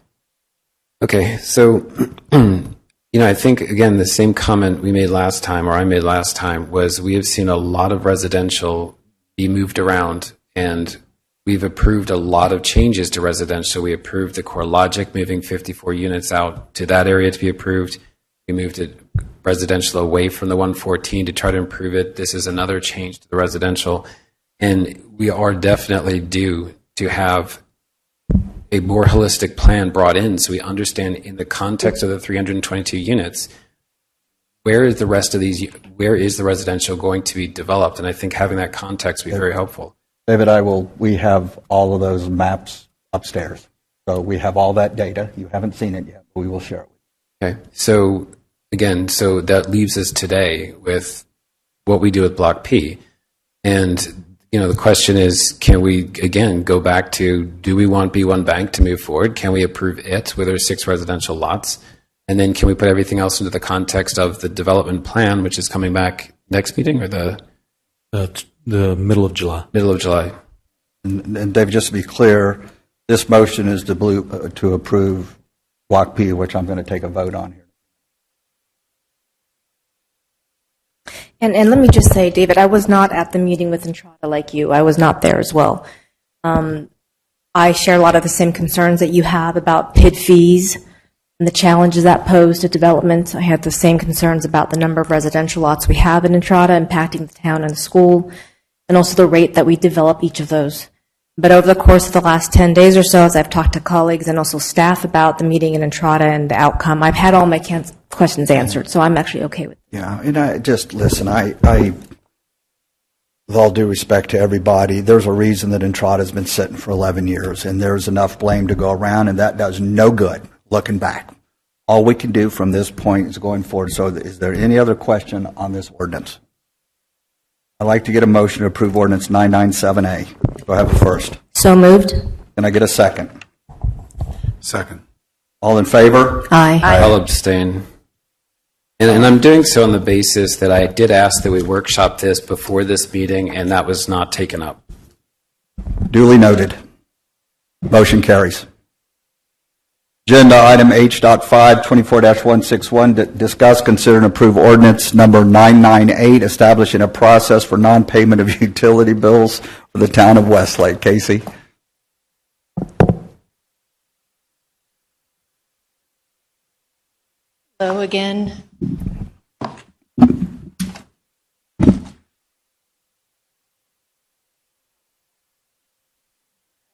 Okay, so, I think, again, the same comment we made last time, or I made last time, was we have seen a lot of residential be moved around, and we've approved a lot of changes to residential. We approved the CoreLogic moving 54 units out to that area to be approved. We moved it residential away from the 114 to try to improve it. This is another change to the residential. And we are definitely due to have a more holistic plan brought in so we understand in the context of the 322 units, where is the residential going to be developed? And I think having that context would be very helpful. David, we have all of those maps upstairs. So we have all that data. You haven't seen it yet, but we will share it with you. Okay, so again, so that leaves us today with what we do with Block P. And, the question is, can we, again, go back to, do we want B1 Bank to move forward? Can we approve it with our 6 residential lots? And then can we put everything else into the context of the development plan, which is coming back next meeting, or the middle of July? Middle of July. And David, just to be clear, this motion is to approve Block P, which I'm going to take a vote on here. And let me just say, David, I was not at the meeting with Entrada like you. I was not there as well. I share a lot of the same concerns that you have about PID fees and the challenges that pose to development. I had the same concerns about the number of residential lots we have in Entrada impacting the town and the school, and also the rate that we develop each of those. But over the course of the last 10 days or so, as I've talked to colleagues and also staff about the meeting in Entrada and the outcome, I've had all my questions answered, so I'm actually okay with it. Yeah, and I with all due respect to everybody, there's a reason that Entrada's been sitting for 11 years, and there's enough blame to go around, and that does no good looking back. All we can do from this point is going forward. So is there any other question on this ordinance? I'd like to get a motion to approve ordinance 997A. Do I have a first? So moved. Can I get a second? Second. All in favor? Aye. I'll abstain. And I'm doing so on the basis that I did ask that we workshop this before this meeting, and that was not taken up. Duly noted. Motion carries. Agenda item H.5, 24-161, discuss, consider, and approve ordinance number 998, establishing a process for non-payment of utility bills for the town of Westlake. Casey? Hello again.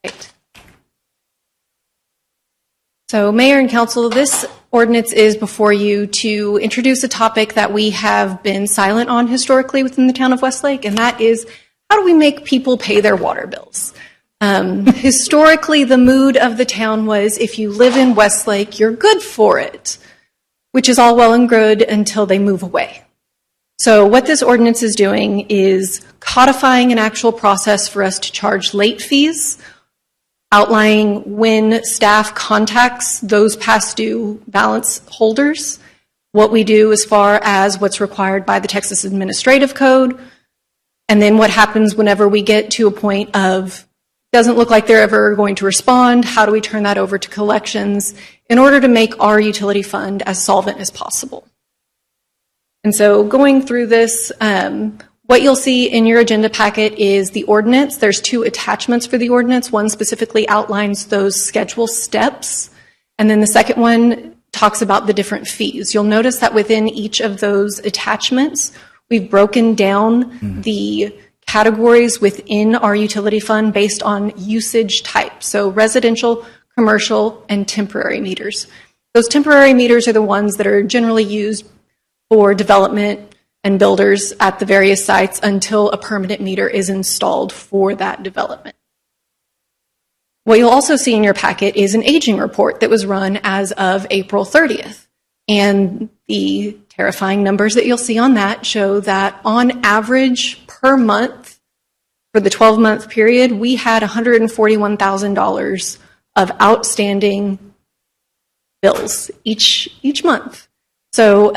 Right. So, Mayor and Council, this ordinance is before you to introduce a topic that we have been silent on historically within the town of Westlake, and that is how do we make people pay their water bills? Historically, the mood of the town was, if you live in Westlake, you're good for it, which is all well and good until they move away. So what this ordinance is doing is codifying an actual process for us to charge late fees, outlining when staff contacts those past due balance holders, what we do as far as what's required by the Texas Administrative Code, and then what happens whenever we get to a point of doesn't look like they're ever going to respond, how do we turn that over to collections in order to make our utility fund as solvent as possible. And so going through this, what you'll see in your agenda packet is the ordinance. There's 2 attachments for the ordinance. One specifically outlines those schedule steps, and then the second one talks about the different fees. You'll notice that within each of those attachments, we've broken down the categories within our utility fund based on usage type. So residential, commercial, and temporary meters. Those temporary meters are the ones that are generally used for development and builders at the various sites until a permanent meter is installed for that development. What you'll also see in your packet is an aging report that was run as of April 30th. And the terrifying numbers that you'll see on that show that on average per month for the 12-month period, we had $141,000 of outstanding bills each month. So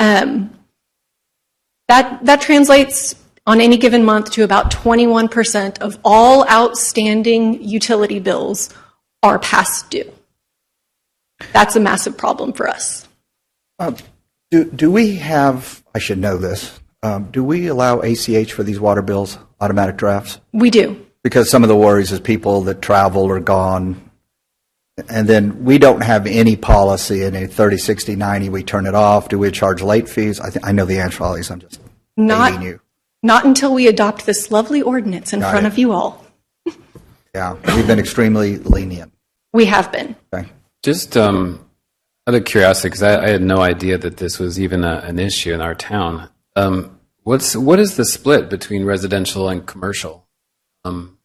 that translates on any given month to about 21% of all outstanding utility bills are past due. That's a massive problem for us. Do we have, I should know this, do we allow ACH for these water bills, automatic drafts? We do. Because some of the worries is people that travel are gone, and then we don't have any policy in a 30, 60, 90, we turn it off. Do we charge late fees? I know the answer to all these, I'm just begging you. Not until we adopt this lovely ordinance in front of you all. Yeah, we've been extremely lenient. We have been. Okay. Just out of curiosity, because I had no idea that this was even an issue in our town. What is the split between residential and commercial on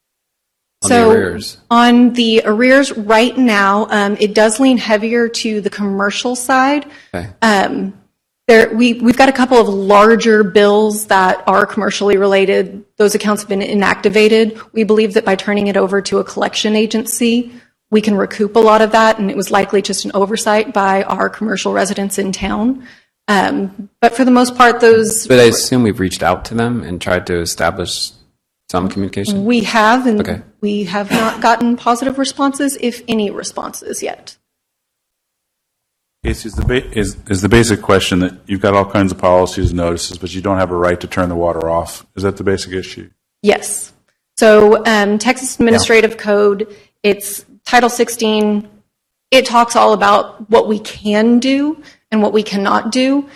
the arrears? On the arrears right now, it does lean heavier to the commercial side. Okay. We've got a couple of larger bills that are commercially related. Those accounts have been inactivated. We believe that by turning it over to a collection agency, we can recoup a lot of that, and it was likely just an oversight by our commercial residents in town. But for the most part, those... But I assume we've reached out to them and tried to establish some communication? We have, and we have not gotten positive responses, if any responses yet. Is the basic question that you've got all kinds of policies and notices, but you don't have a right to turn the water off? Is that the basic issue? Yes. So Texas Administrative Code, it's Title 16, it talks all about what we can do and what we cannot do,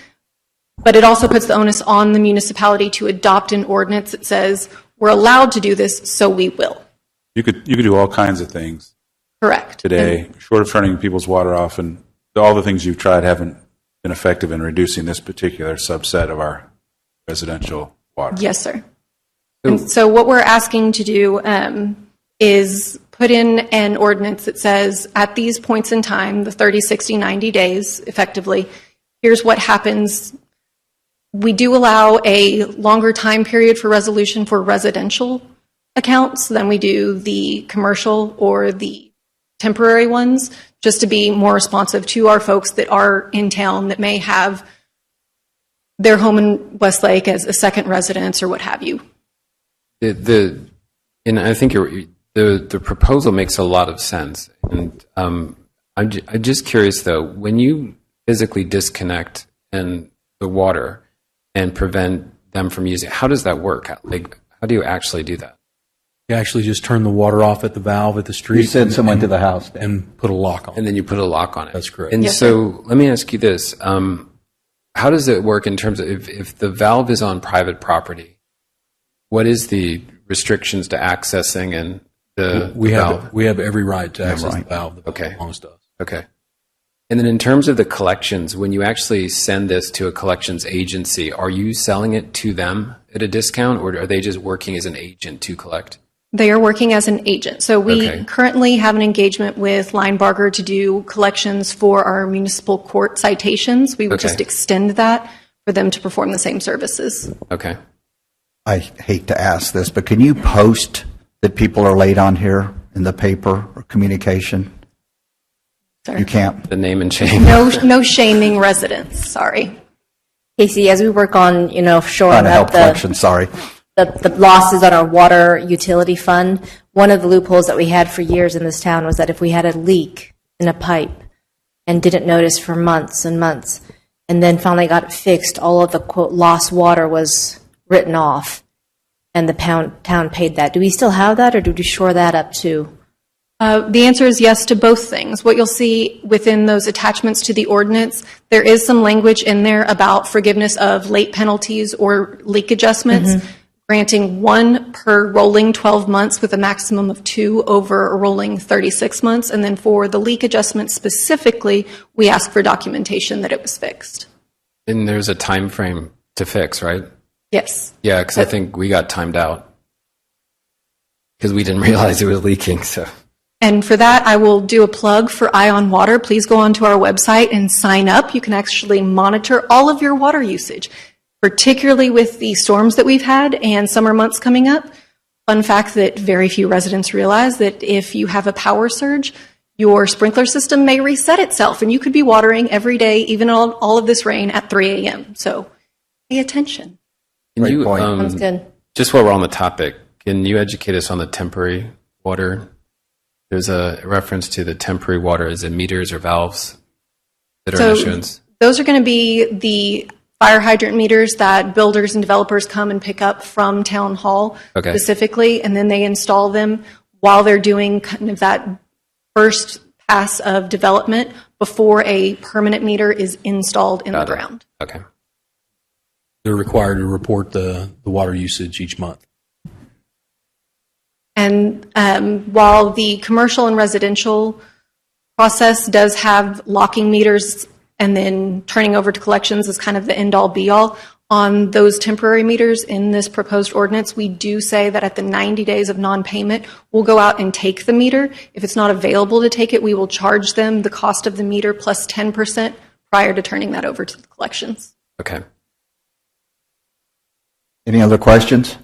but it also puts the onus on the municipality to adopt an ordinance that says we're allowed to do this, so we will. You could do all kinds of things. Correct. Today, short of turning people's water off, and all the things you've tried haven't been effective in reducing this particular subset of our residential water. Yes, sir. And so what we're asking to do is put in an ordinance that says at these points in time, the 30, 60, 90 days, effectively, here's what happens. We do allow a longer time period for resolution for residential accounts than we do the commercial or the temporary ones, just to be more responsive to our folks that are in town that may have their home in Westlake as a second residence or what have you. And I think the proposal makes a lot of sense. And I'm just curious, though, when you physically disconnect the water and prevent them from using it, how does that work? How do you actually do that? You actually just turn the water off at the valve at the street. You send someone to the house. And put a lock on it. And then you put a lock on it. That's correct. And Yes, so let me ask you this. How does it work in terms of if the valve is on private property, what is the restrictions to accessing and the valve? We have every right to access the valve that belongs to us. Okay. And then in terms of the collections, when you actually send this to a collections agency, are you selling it to them at a discount, or are they just working as an agent to collect? They are working as an agent. So we Okay. currently have an engagement with Linebarger to do collections for our municipal court citations. We would Okay. just extend that for them to perform the same services. Okay. I hate to ask this, but can you post that people are late on here in the paper or communication? Sorry. You can't. The name and shame. No shaming residents, sorry. Casey, as we work on, shoring Trying to help up the collection, sorry. the losses on our water utility fund, one of the loopholes that we had for years in this town was that if we had a leak in a pipe and didn't notice for months and months, and then finally got it fixed, all of the quote lost water was written off, and the town paid that. Do we still have that, or do we shore that up too? The answer is yes to both things. What you'll see within those attachments to the ordinance, there is some language in there about forgiveness of late penalties or leak adjustments, granting one per rolling 12 months with a maximum of 2 over a rolling 36 months. And then for the leak adjustment specifically, we ask for documentation that it was fixed. And there's a time frame to fix, right? Yes. Yeah, because I think we got timed out because we didn't realize it was leaking. So. And for that, I will do a plug for Ion Water. Please go onto our website and sign up. You can actually monitor all of your water usage, particularly with the storms that we've had and summer months coming up. Fun fact that very few residents realize that if you have a power surge, your sprinkler system may reset itself, and you could be watering every day, even on all of this rain, at 3 a.m. So pay attention. Can Great you, point. Sounds good. just while we're on the topic, can you educate us on the temporary water? There's a reference to the temporary water. Is it meters or valves that are in issuance? Those are going to be the fire hydrant meters that builders and developers come and pick up from Town Hall Okay. specifically, and then they install them while they're doing kind of that first pass of development before a permanent meter is installed in the Got it. ground. Okay. They're required to report the water usage each month. And while the commercial and residential process does have locking meters and then turning over to collections is kind of the end-all be-all, on those temporary meters in this proposed ordinance, we do say that at the 90 days of non-payment, we'll go out and take the meter. If it's not available to take it, we will charge them the cost of the meter plus 10% prior to turning that over to the collections. Okay. Any other questions?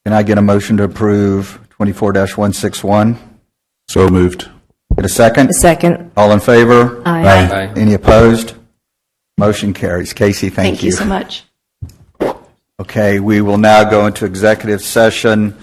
Can I get a motion to approve 24-161? So moved. Get a second? A second. All in favor? Aye. Aye. Any opposed? Motion carries. Casey, thank you. Thank you so much. Okay, we will now go into executive session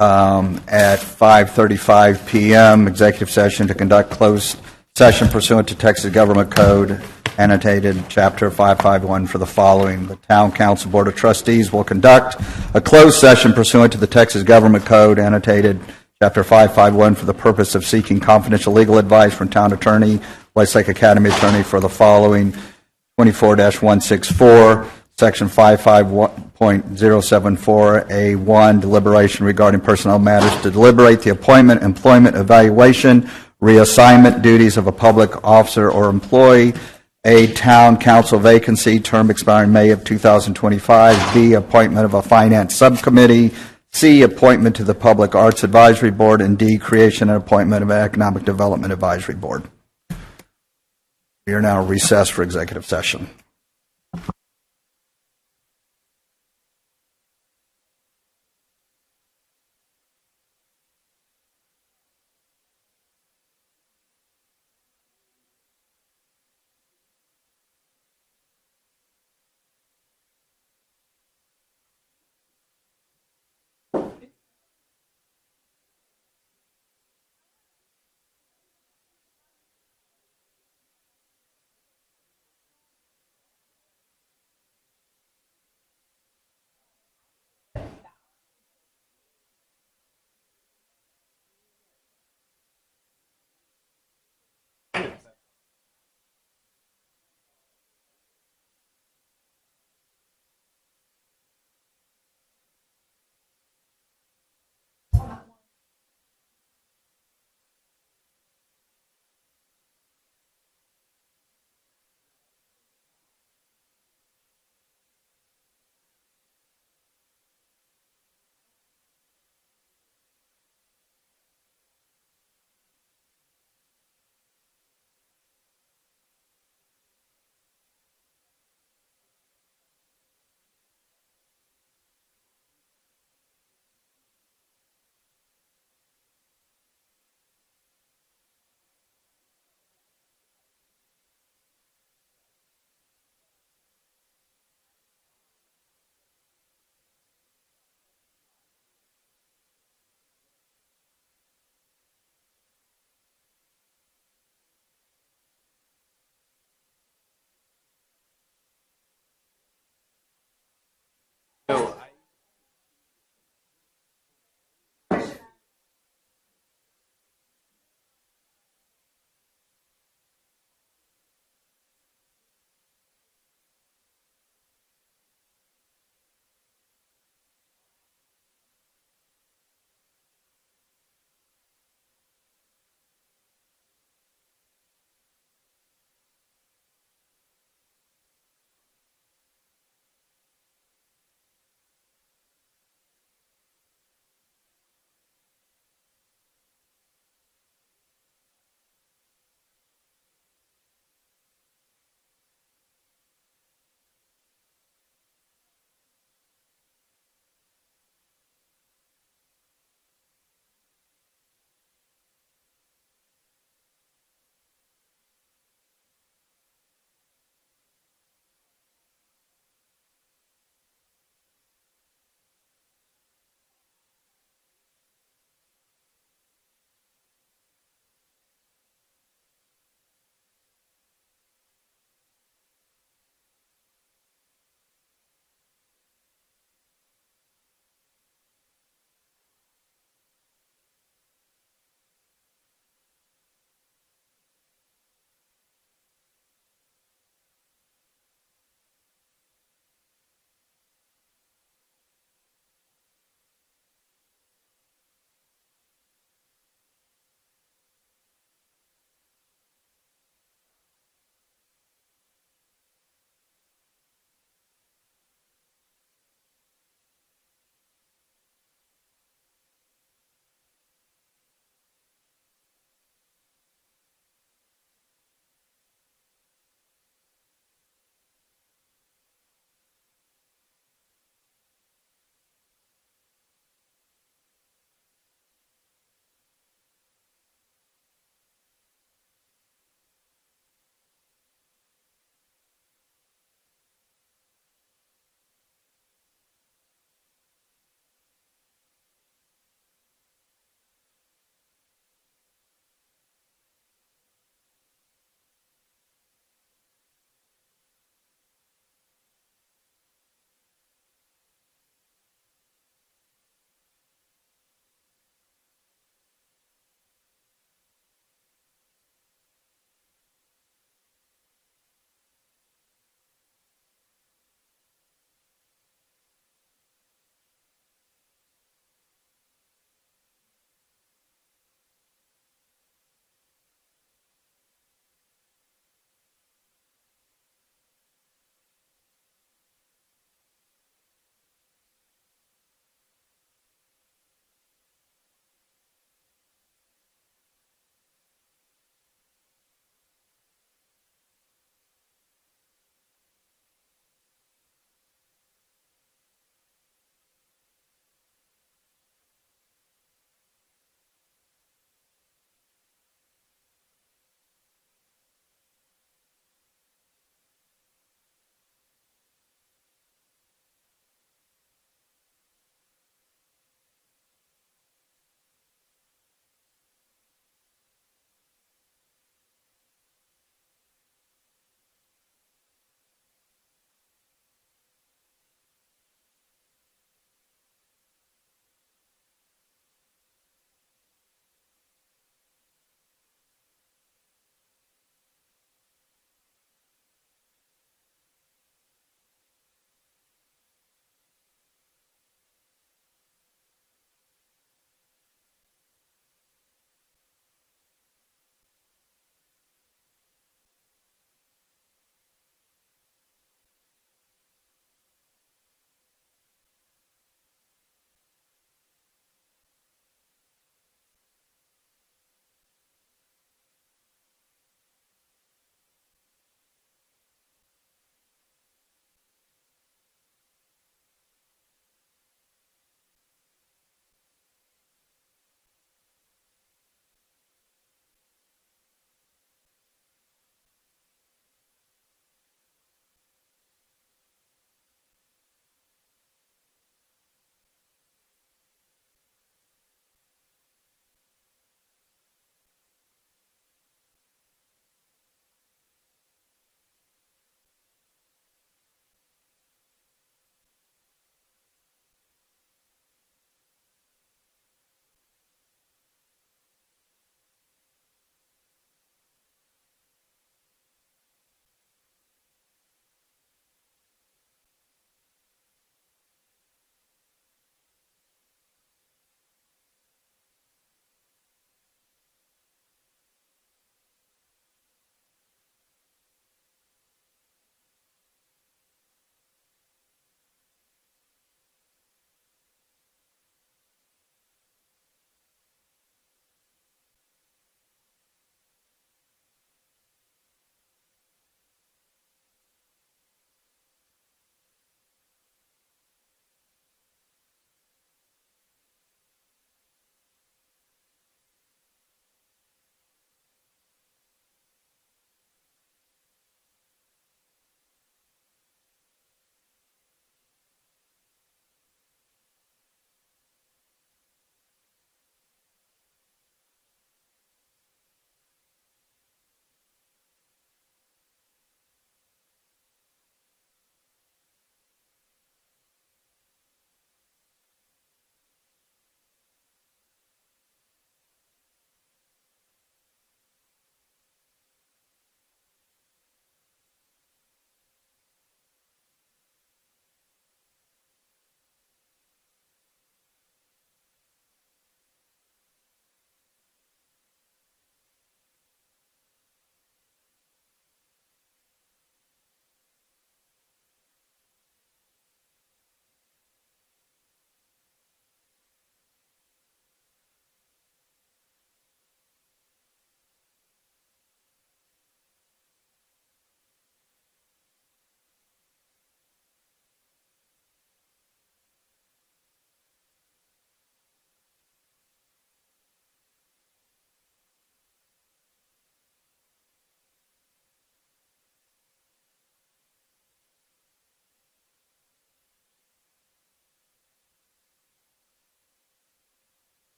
at 5:35 p.m. Executive session to conduct closed session pursuant to Texas Government Code, annotated Chapter 551 for the following. The Town Council Board of Trustees will conduct a closed session pursuant to the Texas Government Code, annotated Chapter 551 for the purpose of seeking confidential legal advice from Town Attorney, Westlake Academy Attorney for the following: 24-164, Section 551.074A1, deliberation regarding personnel matters, to deliberate the appointment, employment, evaluation, reassignment duties of a public officer or employee. A, town council vacancy, term expiring May of 2025. B, appointment of a finance subcommittee. C, appointment to the Public Arts Advisory Board. And D, creation and appointment of an Economic Development Advisory Board. We are now recessed for executive session.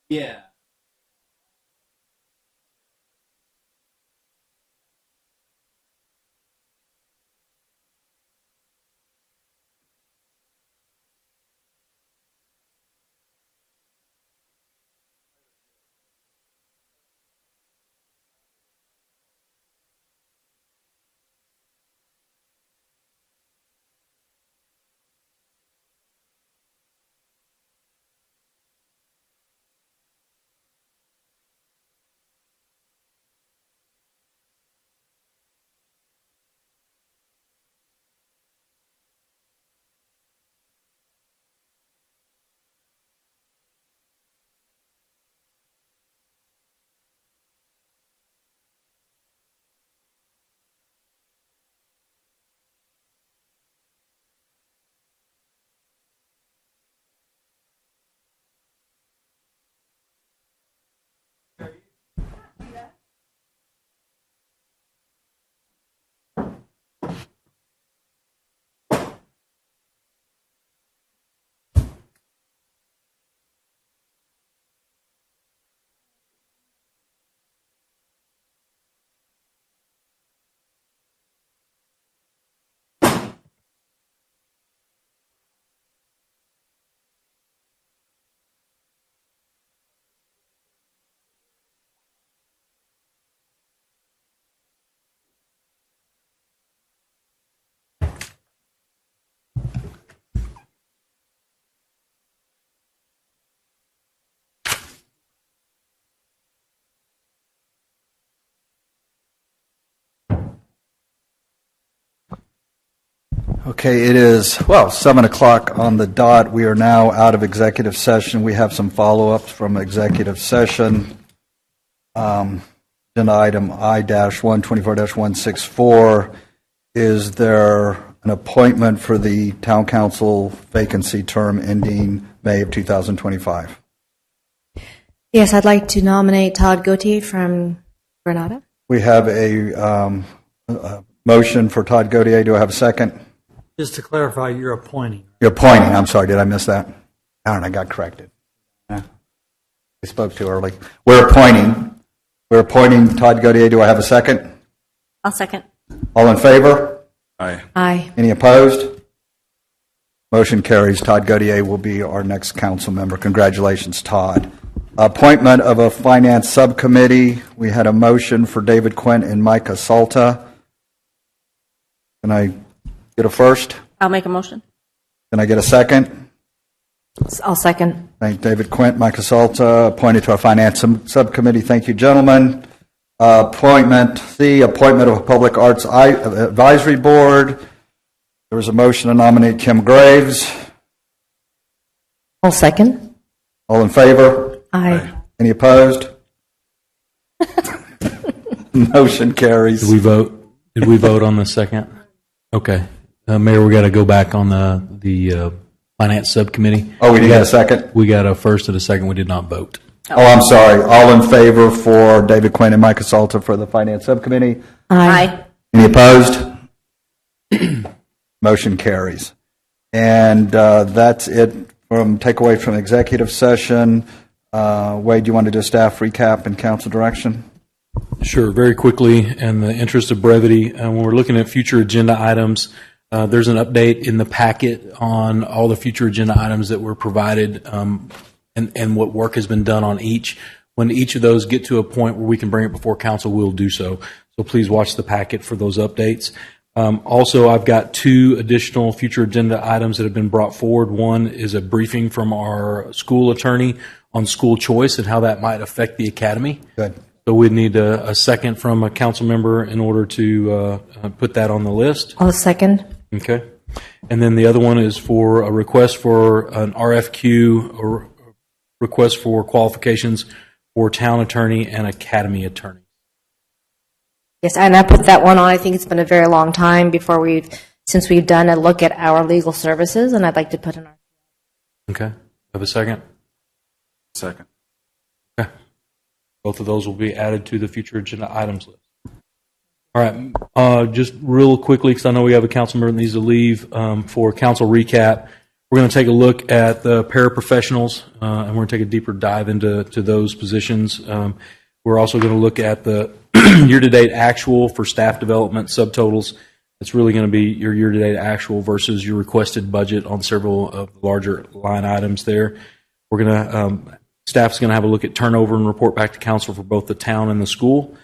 Yeah. Okay, it is, 7 o'clock on the dot. We are now out of executive session. We have some follow-ups from executive session. Agenda item I-1, 24-164. Is there an appointment for the town council vacancy term ending May of 2025? Yes, I'd like to nominate Todd Gautier from Granada. We have a motion for Todd Gautier. Do I have a second? Just to clarify, you're appointing. You're appointing. I'm sorry, did I miss that? Darn, I got corrected. I spoke too early. We're appointing. We're appointing Todd Gautier. Do I have a second? I'll second. All in favor? Aye. Aye. Any opposed? Motion carries. Todd Gautier will be our next council member. Congratulations, Todd. Appointment of a finance subcommittee. We had a motion for David Quint and Micah Salta. Can I get a first? I'll make a motion. Can I get a second? I'll second. Thank David Quint, Micah Salta, appointed to our finance subcommittee. Thank you, gentlemen. Appointment C, appointment of a public arts advisory board. There was a motion to nominate Kim Graves. I'll second. All in favor? Aye. Any opposed? Motion carries. Did we vote? Did we vote on the second? Okay. Mayor, we got to go back on the finance subcommittee. Oh, we didn't get a second? We got a first and a second. We did not vote. Oh, I'm sorry. All in favor for David Quinn and Micah Salta for the finance subcommittee? Aye. Any opposed? Motion carries. And that's it from takeaway from executive session. Wade, do you want to do a staff recap and council direction? Sure. Very quickly, in the interest of brevity, when we're looking at future agenda items, there's an update in the packet on all the future agenda items that were provided and what work has been done on each. When each of those get to a point where we can bring it before council, we'll do so. So please watch the packet for those updates. Also, I've got 2 additional future agenda items that have been brought forward. One is a briefing from our school attorney on school choice and how that might affect the academy. Good. So we'd need a second from a council member in order to put that on the list. I'll second. Okay. And then the other one is for a request for an RFQ or request for qualifications for town attorney and academy attorney. Yes, and I put that one on. I think it's been a very long time since we've done a look at our legal services, and I'd like to put in our. Okay. Have a second? Second. Okay. Both of those will be added to the future agenda items list. All right. Just real quickly, because I know we have a council member that needs to leave, for council recap. We're going to take a look at the paraprofessionals, and we're going to take a deeper dive into those positions. We're also going to look at the year-to-date actual for staff development subtotals. It's really going to be your year-to-date actual versus your requested budget on several of the larger line items there. We're going to, staff's going to have a look at turnover and report back to council for both the town and the school.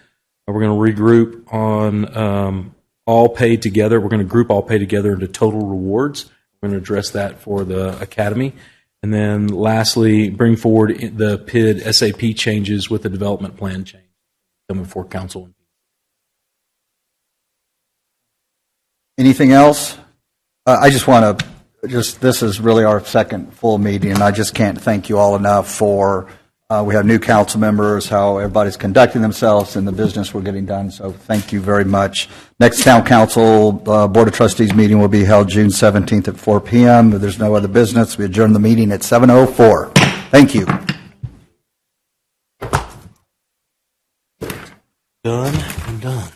We're going to regroup on all pay together. We're going to group all pay together into total rewards. We're going to address that for the academy. And then lastly, bring forward the PID SAP changes with the development plan change coming before council. Anything else? I just want to, this is really our second full meeting, and I just can't thank you all enough for, we have new council members, how everybody's conducting themselves, and the business we're getting done, so thank you very much. Next town council Board of Trustees meeting will be held June 17th at 4 p.m. If there's no other business, we adjourn the meeting at 7:04. Thank you. Done and done.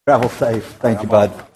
Travel safe. Thank you, bud.